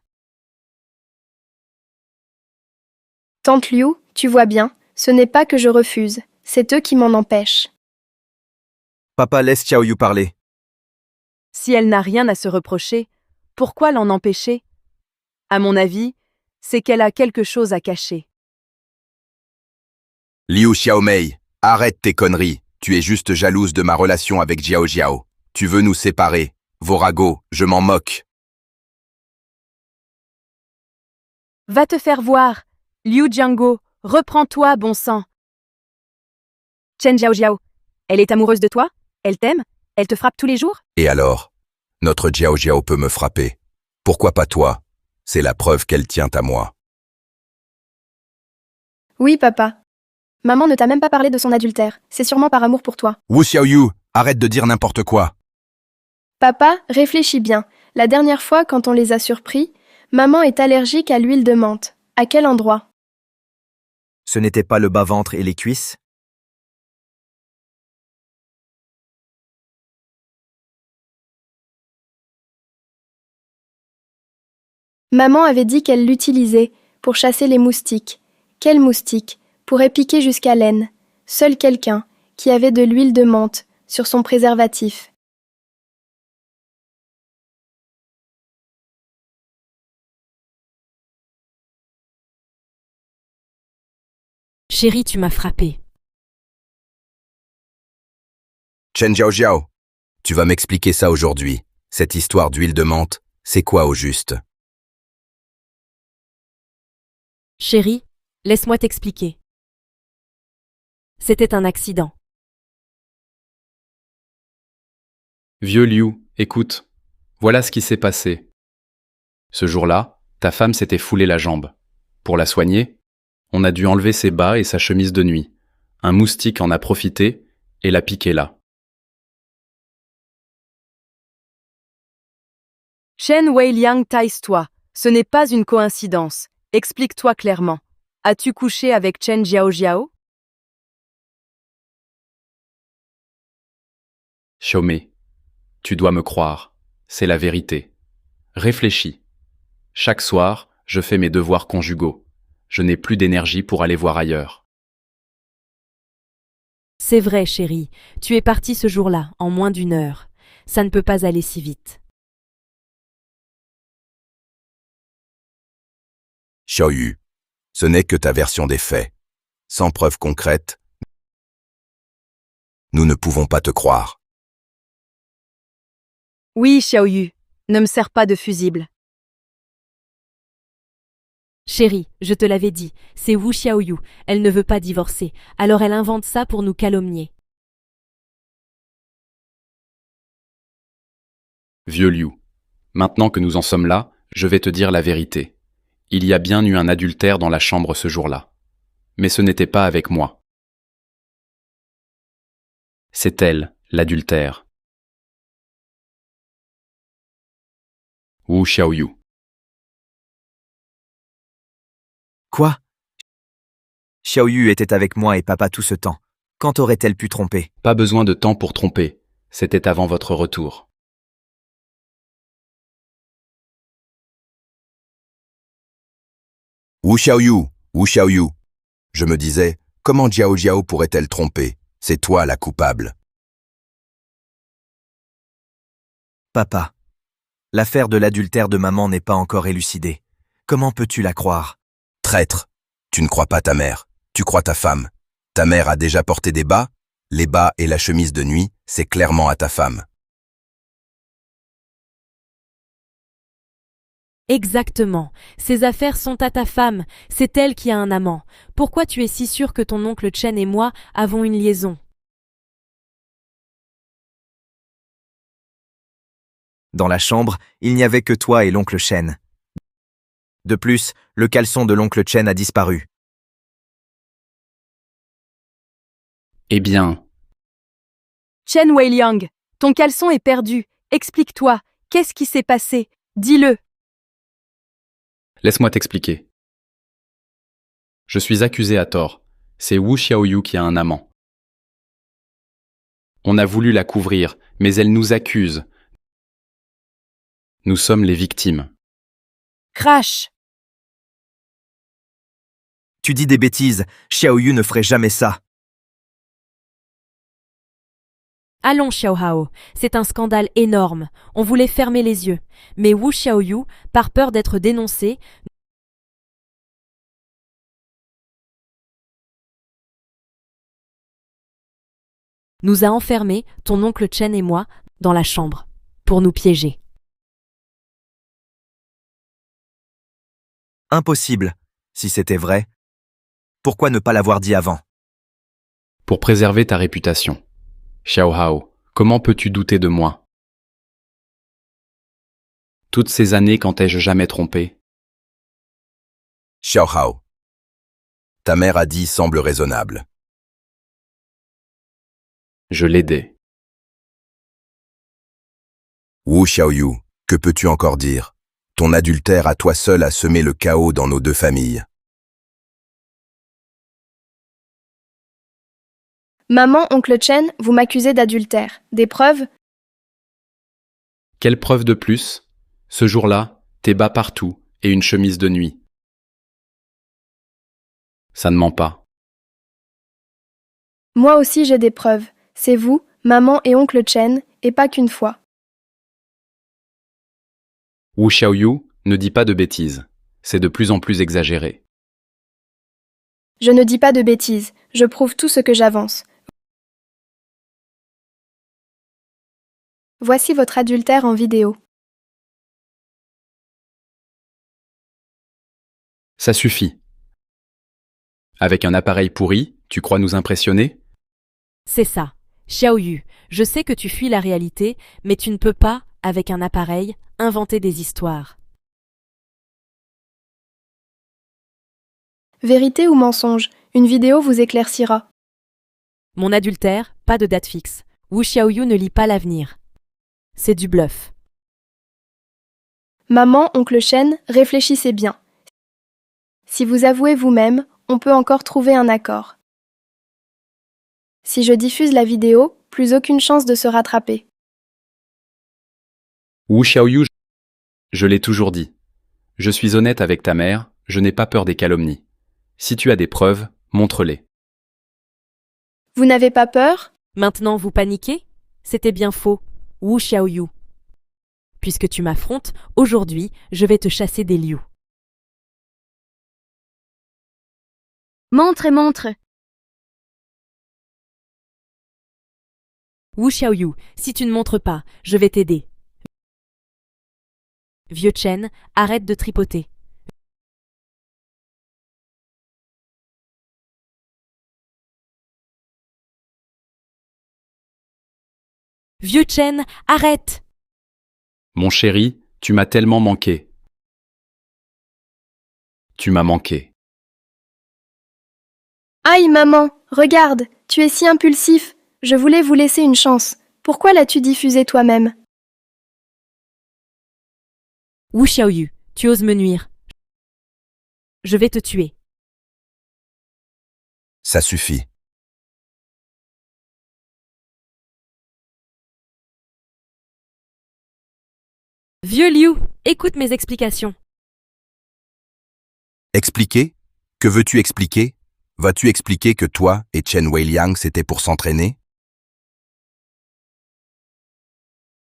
Tante Liu, tu vois bien, ce n'est pas que je refuse, c'est eux qui m'en empêchent. Papa, laisse Xiaoyu parler. Si elle n'a rien à se reprocher, pourquoi l'en empêcher? À mon avis, c'est qu'elle a quelque chose à cacher. Liu Xiaomei, arrête tes conneries. Tu es juste jalouse de ma relation avec Jiao Jiao. Tu veux nous séparer. Vos ragots, je m'en moque. Va te faire voir. Liu Jianguo, reprends-toi, bon sang. Chen Jiao, elle est amoureuse de toi? Elle t'aime? Elle te frappe tous les jours? Et alors? Notre Jiao Jiao peut me frapper. Pourquoi pas toi? C'est la preuve qu'elle tient à moi. Oui, papa. Maman ne t'a même pas parlé de son adultère. C'est sûrement par amour pour toi. Wu Xiaoyu, arrête de dire n'importe quoi. Papa, réfléchis bien. La dernière fois, quand on les a surpris, maman est allergique à l'huile de menthe. À quel endroit? Ce n'était pas le bas-ventre et les cuisses? Maman avait dit qu'elle l'utilisait pour chasser les moustiques. Quels moustiques? Pourrait piquer jusqu'à l'aine. Seul quelqu'un qui avait de l'huile de menthe sur son préservatif. Chérie, tu m'as frappé. Chen Jiao, tu vas m'expliquer ça aujourd'hui. Cette histoire d'huile de menthe, c'est quoi au juste? Chérie, laisse-moi t'expliquer. C'était un accident. Vieux Liu, écoute. Voilà ce qui s'est passé. Ce jour-là, ta femme s'était foulé la jambe. Pour la soigner, on a dû enlever ses bas et sa chemise de nuit. Un moustique en a profité et l'a piqué là. Chen Weiliang, taise-toi. Ce n'est pas une coïncidence. Explique-toi clairement. As-tu couché avec Chen Jiao? Xiaomei, tu dois me croire. C'est la vérité. Réfléchis. Chaque soir, je fais mes devoirs conjugaux. Je n'ai plus d'énergie pour aller voir ailleurs. C'est vrai, chérie. Tu es partie ce jour-là, en moins d'1 heure. Ça ne peut pas aller si vite. Xiaoyu, ce n'est que ta version des faits. Sans preuve concrète, nous ne pouvons pas te croire. Oui, Xiaoyu. Ne me sers pas de fusible. Chérie, je te l'avais dit, c'est Wu Xiaoyu. Elle ne veut pas divorcer, alors elle invente ça pour nous calomnier. Vieux Liu, maintenant que nous en sommes là, je vais te dire la vérité. Il y a bien eu un adultère dans la chambre ce jour-là. Mais ce n'était pas avec moi. C'est elle, l'adultère. Wu Xiaoyu. Quoi? Xiaoyu était avec moi et papa tout ce temps. Quand aurait-elle pu tromper? Pas besoin de temps pour tromper. C'était avant votre retour. Wu Xiaoyu. Je me disais, comment Jiao pourrait-elle tromper? C'est toi la coupable. Papa. L'affaire de l'adultère de maman n'est pas encore élucidée. Comment peux-tu la croire? Traître. Tu ne crois pas ta mère, tu crois ta femme. Ta mère a déjà porté des bas, les bas et la chemise de nuit, c'est clairement à ta femme. Exactement. Ces affaires sont à ta femme. C'est elle qui a un amant. Pourquoi tu es si sûr que ton oncle Chen et moi avons une liaison? Dans la chambre, il n'y avait que toi et l'oncle Chen. De plus, le caleçon de l'oncle Chen a disparu. Eh bien, Chen Weiliang, ton caleçon est perdu. Explique-toi. Qu'est-ce qui s'est passé? Dis-le. laisse-moi t'expliquer. Je suis accusé à tort. C'est Wu Xiaoyu qui a un amant. On a voulu la couvrir, mais elle nous accuse. Nous sommes les victimes. Crash. Tu dis des bêtises, Xiaoyu ne ferait jamais ça. Allons, Xiaohao, c'est un scandale énorme. On voulait fermer les yeux. Mais Wu Xiaoyu, par peur d'être dénoncé, nous a enfermés, ton oncle Chen et moi, dans la chambre, pour nous piéger. Impossible. Si c'était vrai, pourquoi ne pas l'avoir dit avant? Pour préserver ta réputation. Xiao Hao, comment peux-tu douter de moi? Toutes ces années, quand ai-je jamais trompé? Xiaohao. Ta mère a dit semble raisonnable. Je l'aidais. Wu Xiaoyu, que peux-tu encore dire? Ton adultère à toi seul a semé le chaos dans nos deux familles. Maman, oncle Chen, vous m'accusez d'adultère. Des preuves? Quelle preuve de plus? Ce jour-là, tes bas partout et une chemise de nuit. Ça ne ment pas. Moi aussi j'ai des preuves. C'est vous, maman et oncle Chen, et pas qu'une fois. Wu Xiaoyu, ne dis pas de bêtises. C'est de plus en plus exagéré. Je ne dis pas de bêtises, je prouve tout ce que j'avance. Voici votre adultère en vidéo. Ça suffit. Avec un appareil pourri, tu crois nous impressionner? C'est ça. Xiaoyu, je sais que tu fuis la réalité, mais tu ne peux pas, avec un appareil, inventer des histoires. Vérité ou mensonge, une vidéo vous éclaircira. Mon adultère, pas de date fixe. Wu Xiaoyu ne lit pas l'avenir. C'est du bluff. Maman, oncle Chen, réfléchissez bien. Si vous avouez vous-même, on peut encore trouver un accord. Si je diffuse la vidéo, plus aucune chance de se rattraper. Wu Xiaoyu, je l'ai toujours dit. Je suis honnête avec ta mère, je n'ai pas peur des calomnies. Si tu as des preuves, montre-les. Vous n'avez pas peur? Maintenant vous paniquez? C'était bien faux. Wu Xiaoyu. Puisque tu m'affrontes, aujourd'hui, je vais te chasser des lius. Montre et montre. Wu Xiaoyu, si tu ne montres pas, je vais t'aider. Vieux Chen, arrête de tripoter. Vieux Chen, arrête! Mon chéri, tu m'as tellement manqué. Tu m'as manqué. Aïe, maman, regarde, tu es si impulsif. Je voulais vous laisser une chance. Pourquoi l'as-tu diffusé toi-même? Wu Xiaoyu, tu oses me nuire. Je vais te tuer. Ça suffit. Vieux Liu, écoute mes explications. Expliquer? Que veux-tu expliquer? Vas-tu expliquer que toi et Chen Weiliang c'était pour s'entraîner?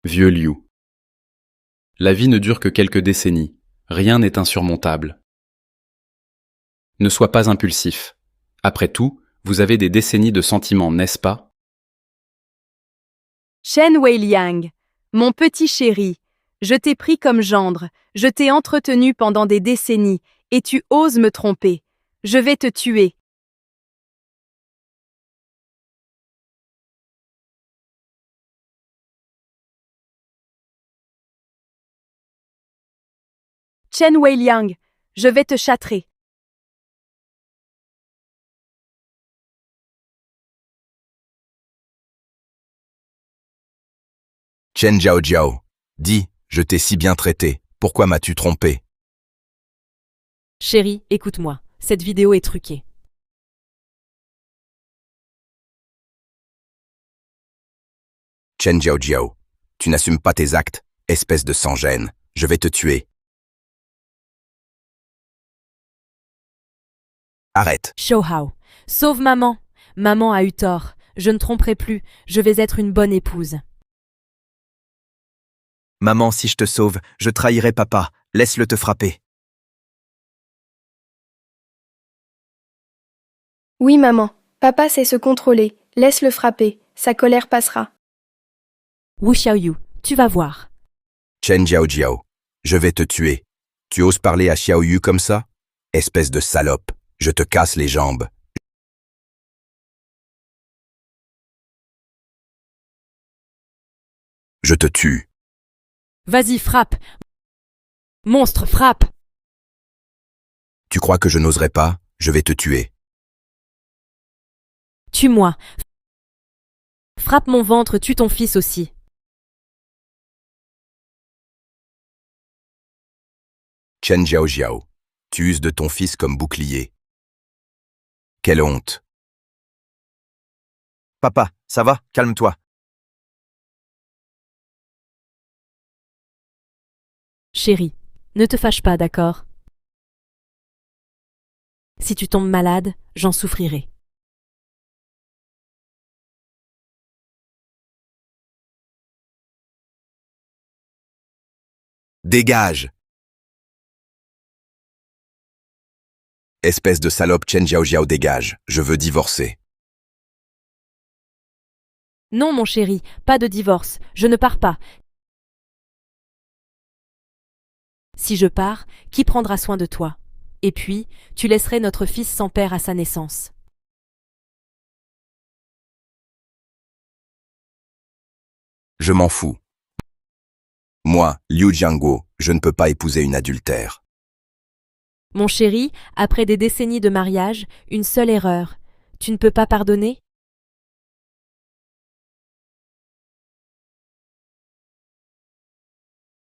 Vieux Liu. La vie ne dure que quelques décennies. Rien n'est insurmontable. Ne sois pas impulsif. Après tout, vous avez des décennies de sentiments, n'est-ce pas? Chen Weiliang, mon petit chéri, je t'ai pris comme gendre, je t'ai entretenu pendant des décennies, et tu oses me tromper. Je vais te tuer. Chen Weiliang, je vais te châtrer. Chen Jiao, dis, je t'ai si bien traité, pourquoi m'as-tu trompé? Chérie, écoute-moi, cette vidéo est truquée. Chen Jiao, tu n'assumes pas tes actes, espèce de sans-gêne, je vais te tuer. Arrête. Xiaohao, sauve maman. Maman a eu tort. Je ne tromperai plus. Je vais être une bonne épouse. Maman, si je te sauve, je trahirai papa. Laisse-le te frapper. Oui, maman. Papa sait se contrôler. Laisse-le frapper. Sa colère passera. Wu Xiaoyu, tu vas voir. Chen Jiao, je vais te tuer. Tu oses parler à Xiaoyu comme ça? Espèce de salope, je te casse les jambes. Je te tue. Vas-y, frappe. Monstre, frappe. Tu crois que je n'oserais pas? Je vais te tuer. Tue-moi. Frappe mon ventre, tue ton fils aussi. Chen Jiao, tu uses de ton fils comme bouclier. Quelle honte. Papa, ça va? Calme-toi. Chérie, ne te fâche pas, d'accord? Si tu tombes malade, j'en souffrirai. Dégage! Espèce de salope Chen Jiao, dégage. Je veux divorcer. Non, mon chéri, pas de divorce, je ne pars pas. Si je pars, qui prendra soin de toi? Et puis, tu laisserais notre fils sans père à sa naissance. Je m'en fous. Moi, Liu Jianguo, je ne peux pas épouser une adultère. Mon chéri, après des décennies de mariage, une seule erreur. Tu ne peux pas pardonner?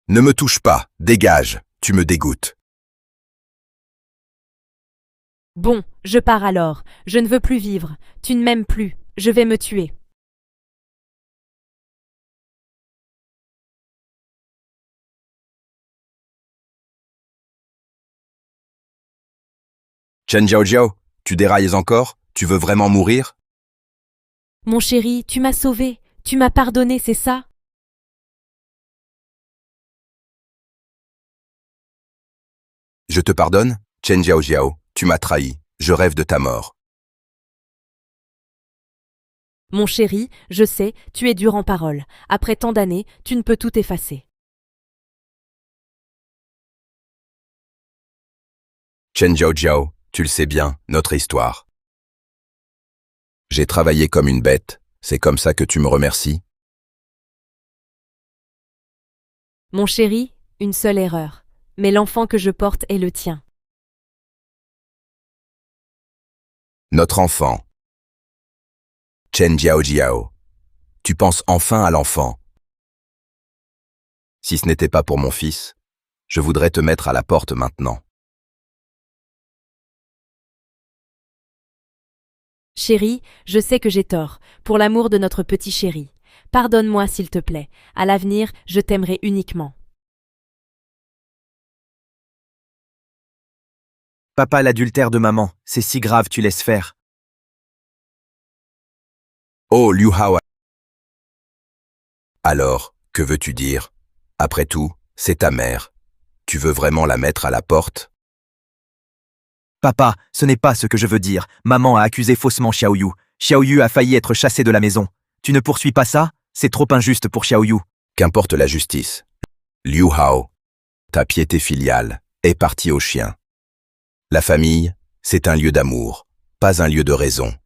Ne me touche pas, dégage, tu me dégoûtes. Bon, je pars alors. Je ne veux plus vivre. Tu ne m'aimes plus. Je vais me tuer. Chen Jiao, tu dérailles encore? Tu veux vraiment mourir? Mon chéri, tu m'as sauvé. Tu m'as pardonné, c'est ça? Je te pardonne? Chen Jiao, tu m'as trahi. Je rêve de ta mort. Mon chéri, je sais, tu es dur en parole. Après tant d'années, tu ne peux tout effacer. Chen Jiao, tu le sais bien, notre histoire. J'ai travaillé comme une bête. C'est comme ça que tu me remercies? Mon chéri, une seule erreur. Mais l'enfant que je porte est le tien. Notre enfant. Chen Jiao, tu penses enfin à l'enfant. Si ce n'était pas pour mon fils, je voudrais te mettre à la porte maintenant. Chéri, je sais que j'ai tort, pour l'amour de notre petit chéri. Pardonne-moi s'il te plaît. À l'avenir, je t'aimerai uniquement. Papa, l'adultère de maman, c'est si grave, tu laisses faire. Oh, Liu Hao. Alors, que veux-tu dire? Après tout, c'est ta mère. Tu veux vraiment la mettre à la porte? Papa, ce n'est pas ce que je veux dire. Maman a accusé faussement Xiaoyu. Xiaoyu a failli être chassé de la maison. Tu ne poursuis pas ça? C'est trop injuste pour Xiaoyu. Qu'importe la justice. Liu Hao, ta piété filiale est partie au chien. La famille, c'est un lieu d'amour, pas un lieu de raison.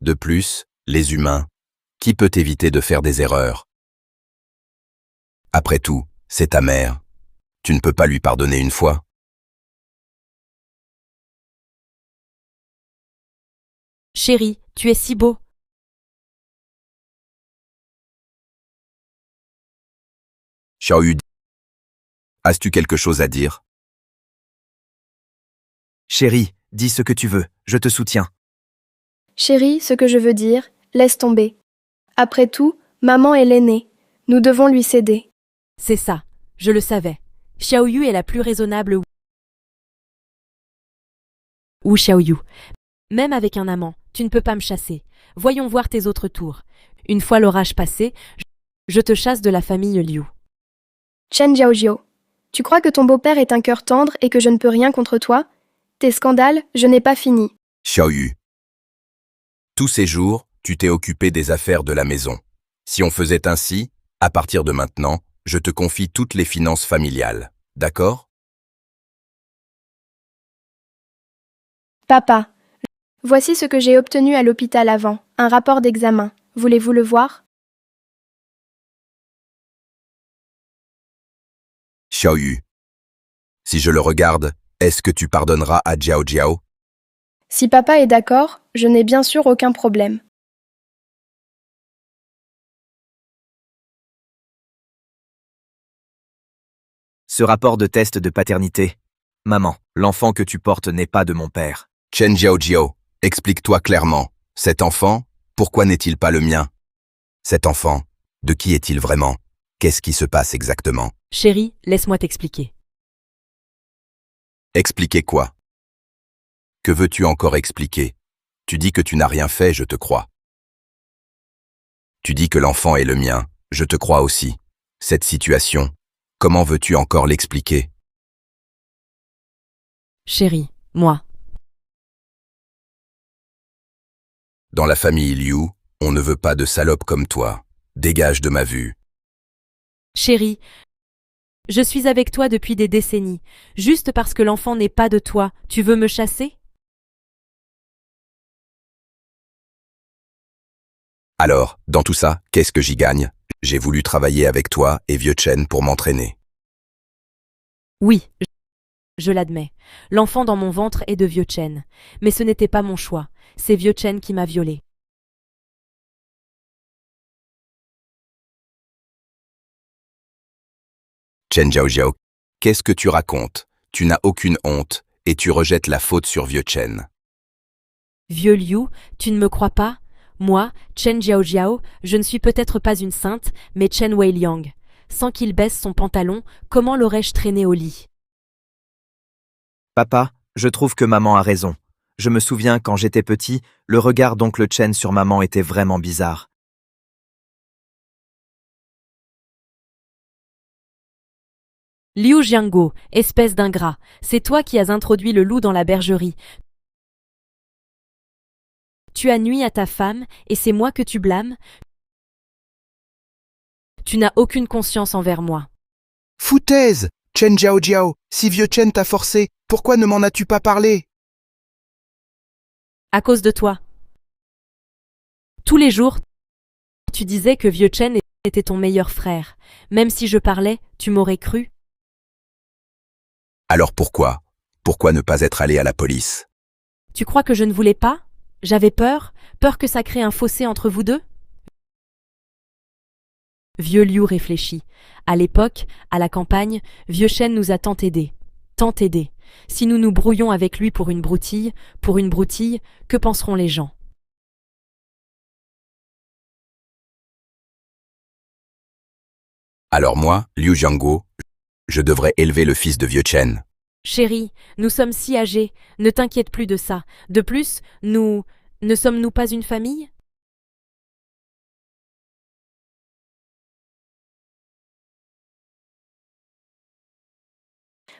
De plus, les humains, qui peut éviter de faire des erreurs? Après tout, c'est ta mère. Tu ne peux pas lui pardonner une fois? Chéri, tu es si beau. Xiaoyu, as-tu quelque chose à dire? Chérie, dis ce que tu veux, je te soutiens. Chérie, ce que je veux dire, laisse tomber. Après tout, maman est l'aînée. Nous devons lui céder. C'est ça, je le savais. Xiaoyu est la plus raisonnable ou Xiaoyu. Même avec un amant, tu ne peux pas me chasser. Voyons voir tes autres tours. Une fois l'orage passé, je te chasse de la famille Liu. Chen Jiao, tu crois que ton beau-père est un cœur tendre et que je ne peux rien contre toi? Tes scandales, je n'ai pas fini. Xiaoyu. Tous ces jours, tu t'es occupé des affaires de la maison. Si on faisait ainsi, à partir de maintenant, je te confie toutes les finances familiales. D'accord? Papa, voici ce que j'ai obtenu à l'hôpital avant, un rapport d'examen. Voulez-vous le voir? Xiaoyu. Si je le regarde, est-ce que tu pardonneras à Jiao Jiao? Si papa est d'accord, je n'ai bien sûr aucun problème. Ce rapport de test de paternité. Maman, l'enfant que tu portes n'est pas de mon père. Chen Jiao Jiao, explique-toi clairement. Cet enfant, pourquoi n'est-il pas le mien? Cet enfant, de qui est-il vraiment? Qu'est-ce qui se passe exactement? Chérie, laisse-moi t'expliquer. Expliquer quoi? Que veux-tu encore expliquer? Tu dis que tu n'as rien fait, je te crois. Tu dis que l'enfant est le mien, je te crois aussi. Cette situation, comment veux-tu encore l'expliquer? Chérie, moi. Dans la famille Liu, on ne veut pas de salope comme toi. Dégage de ma vue. Chérie, je suis avec toi depuis des décennies. Juste parce que l'enfant n'est pas de toi, tu veux me chasser? Alors, dans tout ça, qu'est-ce que j'y gagne? J'ai voulu travailler avec toi et Vieux Chen pour m'entraîner. Oui, je l'admets. L'enfant dans mon ventre est de Vieux Chen. Mais ce n'était pas mon choix. C'est Vieux Chen qui m'a violée. Chen Jiao, qu'est-ce que tu racontes? Tu n'as aucune honte et tu rejettes la faute sur Vieux Chen. Vieux Liu, tu ne me crois pas? Moi, Chen Jiao, je ne suis peut-être pas une sainte, mais Chen Weiliang. Sans qu'il baisse son pantalon, comment l'aurais-je traîné au lit? Papa, je trouve que maman a raison. Je me souviens quand j'étais petit, le regard d'oncle Chen sur maman était vraiment bizarre. Liu Jianguo, espèce d'ingrat, c'est toi qui as introduit le loup dans la bergerie. Tu as nui à ta femme, et c'est moi que tu blâmes? Tu n'as aucune conscience envers moi. Foutaise! Chen Jiao, si Vieux Chen t'a forcé, pourquoi ne m'en as-tu pas parlé? À cause de toi. Tous les jours, tu disais que Vieux Chen était ton meilleur frère. Même si je parlais, tu m'aurais cru. Alors pourquoi? Pourquoi ne pas être allé à la police? Tu crois que je ne voulais pas? J'avais peur que ça crée un fossé entre vous deux? Vieux Liu réfléchit. À l'époque, à la campagne, Vieux Chen nous a tant aidés. Tant aidés. Si nous nous brouillons avec lui pour une broutille, que penseront les gens? Alors moi, Liu Jianguo, je devrais élever le fils de Vieux Chen. Chérie, nous sommes si âgés, ne t'inquiète plus de ça. De plus, ne sommes-nous pas une famille?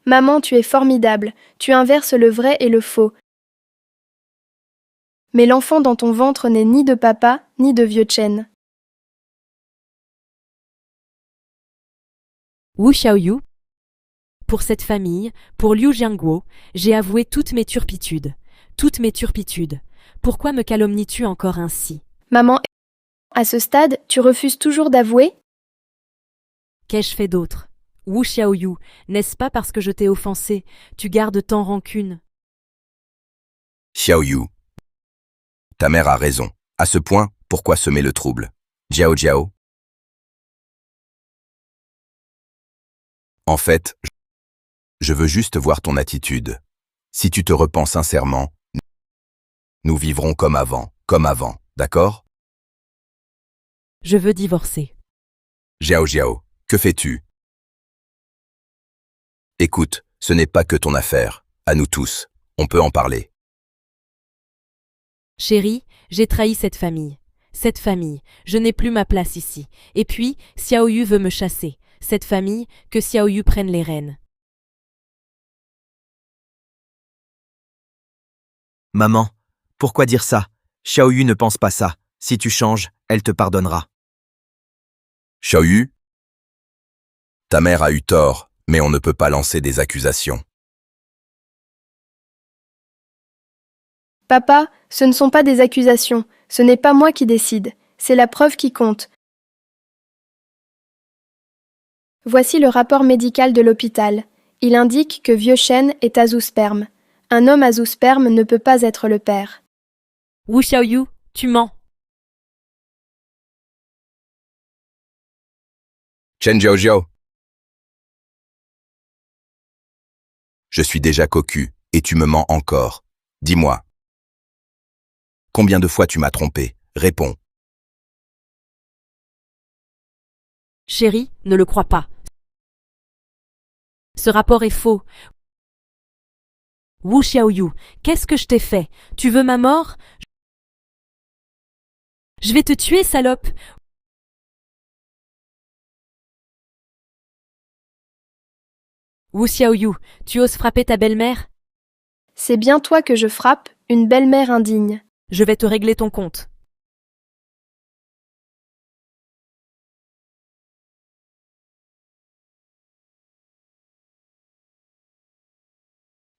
Maman, tu es formidable. Tu inverses le vrai et le faux. Mais l'enfant dans ton ventre n'est ni de papa, ni de Vieux Chen. Wu Xiaoyu, pour cette famille, pour Liu Jianguo, j'ai avoué toutes mes turpitudes. Toutes mes turpitudes. Pourquoi me calomnies-tu encore ainsi? Maman, à ce stade, tu refuses toujours d'avouer? Qu'ai-je fait d'autre? Wu Xiaoyu, n'est-ce pas parce que je t'ai offensé, tu gardes tant rancune? Xiaoyu. Ta mère a raison. À ce point, pourquoi semer le trouble? Jiao. En fait, je veux juste voir ton attitude. Si tu te repens sincèrement, nous vivrons comme avant, d'accord? Je veux divorcer. Jiao, que fais-tu? Écoute, ce n'est pas que ton affaire. À nous tous, on peut en parler. Chérie, j'ai trahi cette famille. Cette famille, je n'ai plus ma place ici. Et puis, Xiaoyu veut me chasser. Cette famille, que Xiaoyu prenne les rênes. Maman, pourquoi dire ça? Xiaoyu ne pense pas ça. Si tu changes, elle te pardonnera. Xiaoyu? Ta mère a eu tort, mais on ne peut pas lancer des accusations. Papa, ce ne sont pas des accusations. Ce n'est pas moi qui décide. C'est la preuve qui compte. Voici le rapport médical de l'hôpital. Il indique que Vieux Chen est azoosperme. Un homme azoosperme ne peut pas être le père. Wu Xiaoyu, tu mens. Chen Jiaojiao. Je suis déjà cocu, et tu me mens encore. Dis-moi. Combien de fois tu m'as trompé? Réponds. Chérie, ne le crois pas. Ce rapport est faux. Wu Xiaoyu, qu'est-ce que je t'ai fait? Tu veux ma mort? Je vais te tuer, salope! Wu Xiaoyu, tu oses frapper ta belle-mère? C'est bien toi que je frappe, une belle-mère indigne. Je vais te régler ton compte.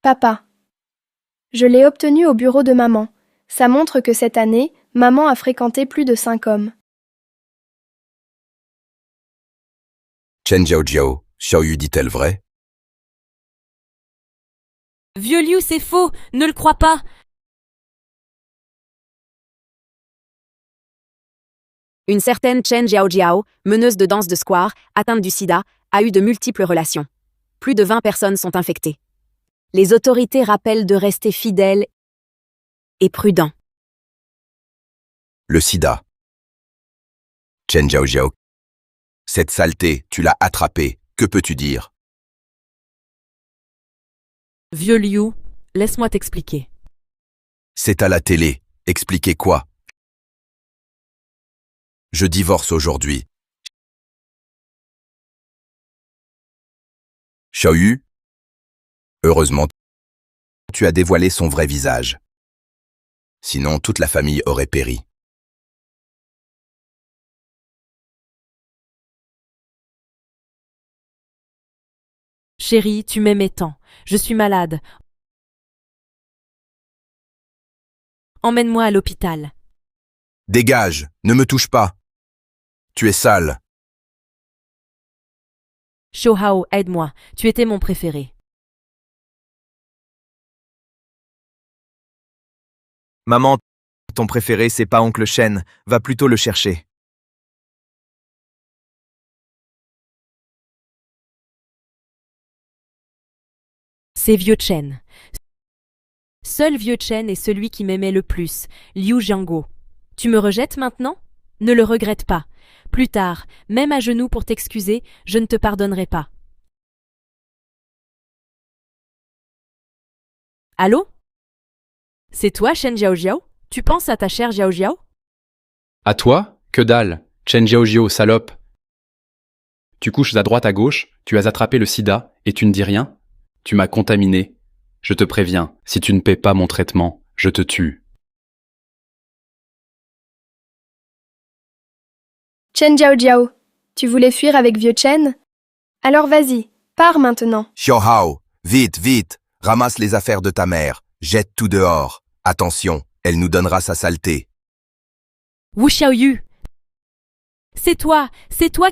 Papa. Je l'ai obtenu au bureau de maman. Ça montre que cette année, maman a fréquenté plus de 5 hommes. Chen Jiaojiao, Xiaoyu dit-elle vrai? Vieux Liu, c'est faux! Ne le crois pas! Une certaine Chen Jiaojiao, meneuse de danse de square, atteinte du sida, a eu de multiples relations. Plus de 20 personnes sont infectées. Les autorités rappellent de rester fidèles et prudents. Le sida. Chen Jiaojiao. Cette saleté, tu l'as attrapée. Que peux-tu dire? Vieux Liu, laisse-moi t'expliquer. C'est à la télé. Expliquez quoi? Je divorce aujourd'hui. Xiaoyu? Heureusement, tu as dévoilé son vrai visage. Sinon, toute la famille aurait péri. Chérie, tu m'aimais tant. Je suis malade. Emmène-moi à l'hôpital. Dégage, ne me touche pas. Tu es sale. Shouhao, aide-moi. Tu étais mon préféré. Maman, ton préféré, c'est pas oncle Chen. Va plutôt le chercher. C'est Vieux Chen. Seul Vieux Chen est celui qui m'aimait le plus, Liu Jianguo. Tu me rejettes maintenant? Ne le regrette pas. Plus tard, même à genoux pour t'excuser, je ne te pardonnerai pas. Allô? C'est toi, Chen Jiaojiao? Tu penses à ta chère Jiaojiao? À toi? Que dalle! Chen Jiaojiao, salope! Tu couches à droite à gauche, tu as attrapé le sida, et tu ne dis rien? Tu m'as contaminé. Je te préviens, si tu ne paies pas mon traitement, je te tue. Chen Jiaojiao, tu voulais fuir avec Vieux Chen? Alors vas-y, pars maintenant. Xiaohao, vite, vite, ramasse les affaires de ta mère, jette tout dehors. Attention, elle nous donnera sa saleté. Wu Xiaoyu! C'est toi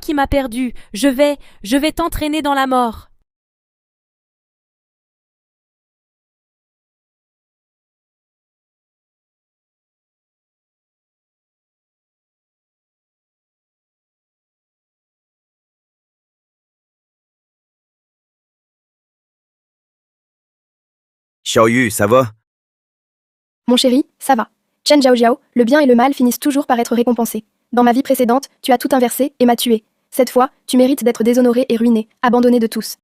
qui m'as perdu. Je vais t'entraîner dans la mort. Xiaoyu, ça va? Mon chéri, ça va. Chen Jiaojiao, le bien et le mal finissent toujours par être récompensés. Dans ma vie précédente, tu as tout inversé et m'as tué. Cette fois, tu mérites d'être déshonoré et ruiné, abandonné de tous.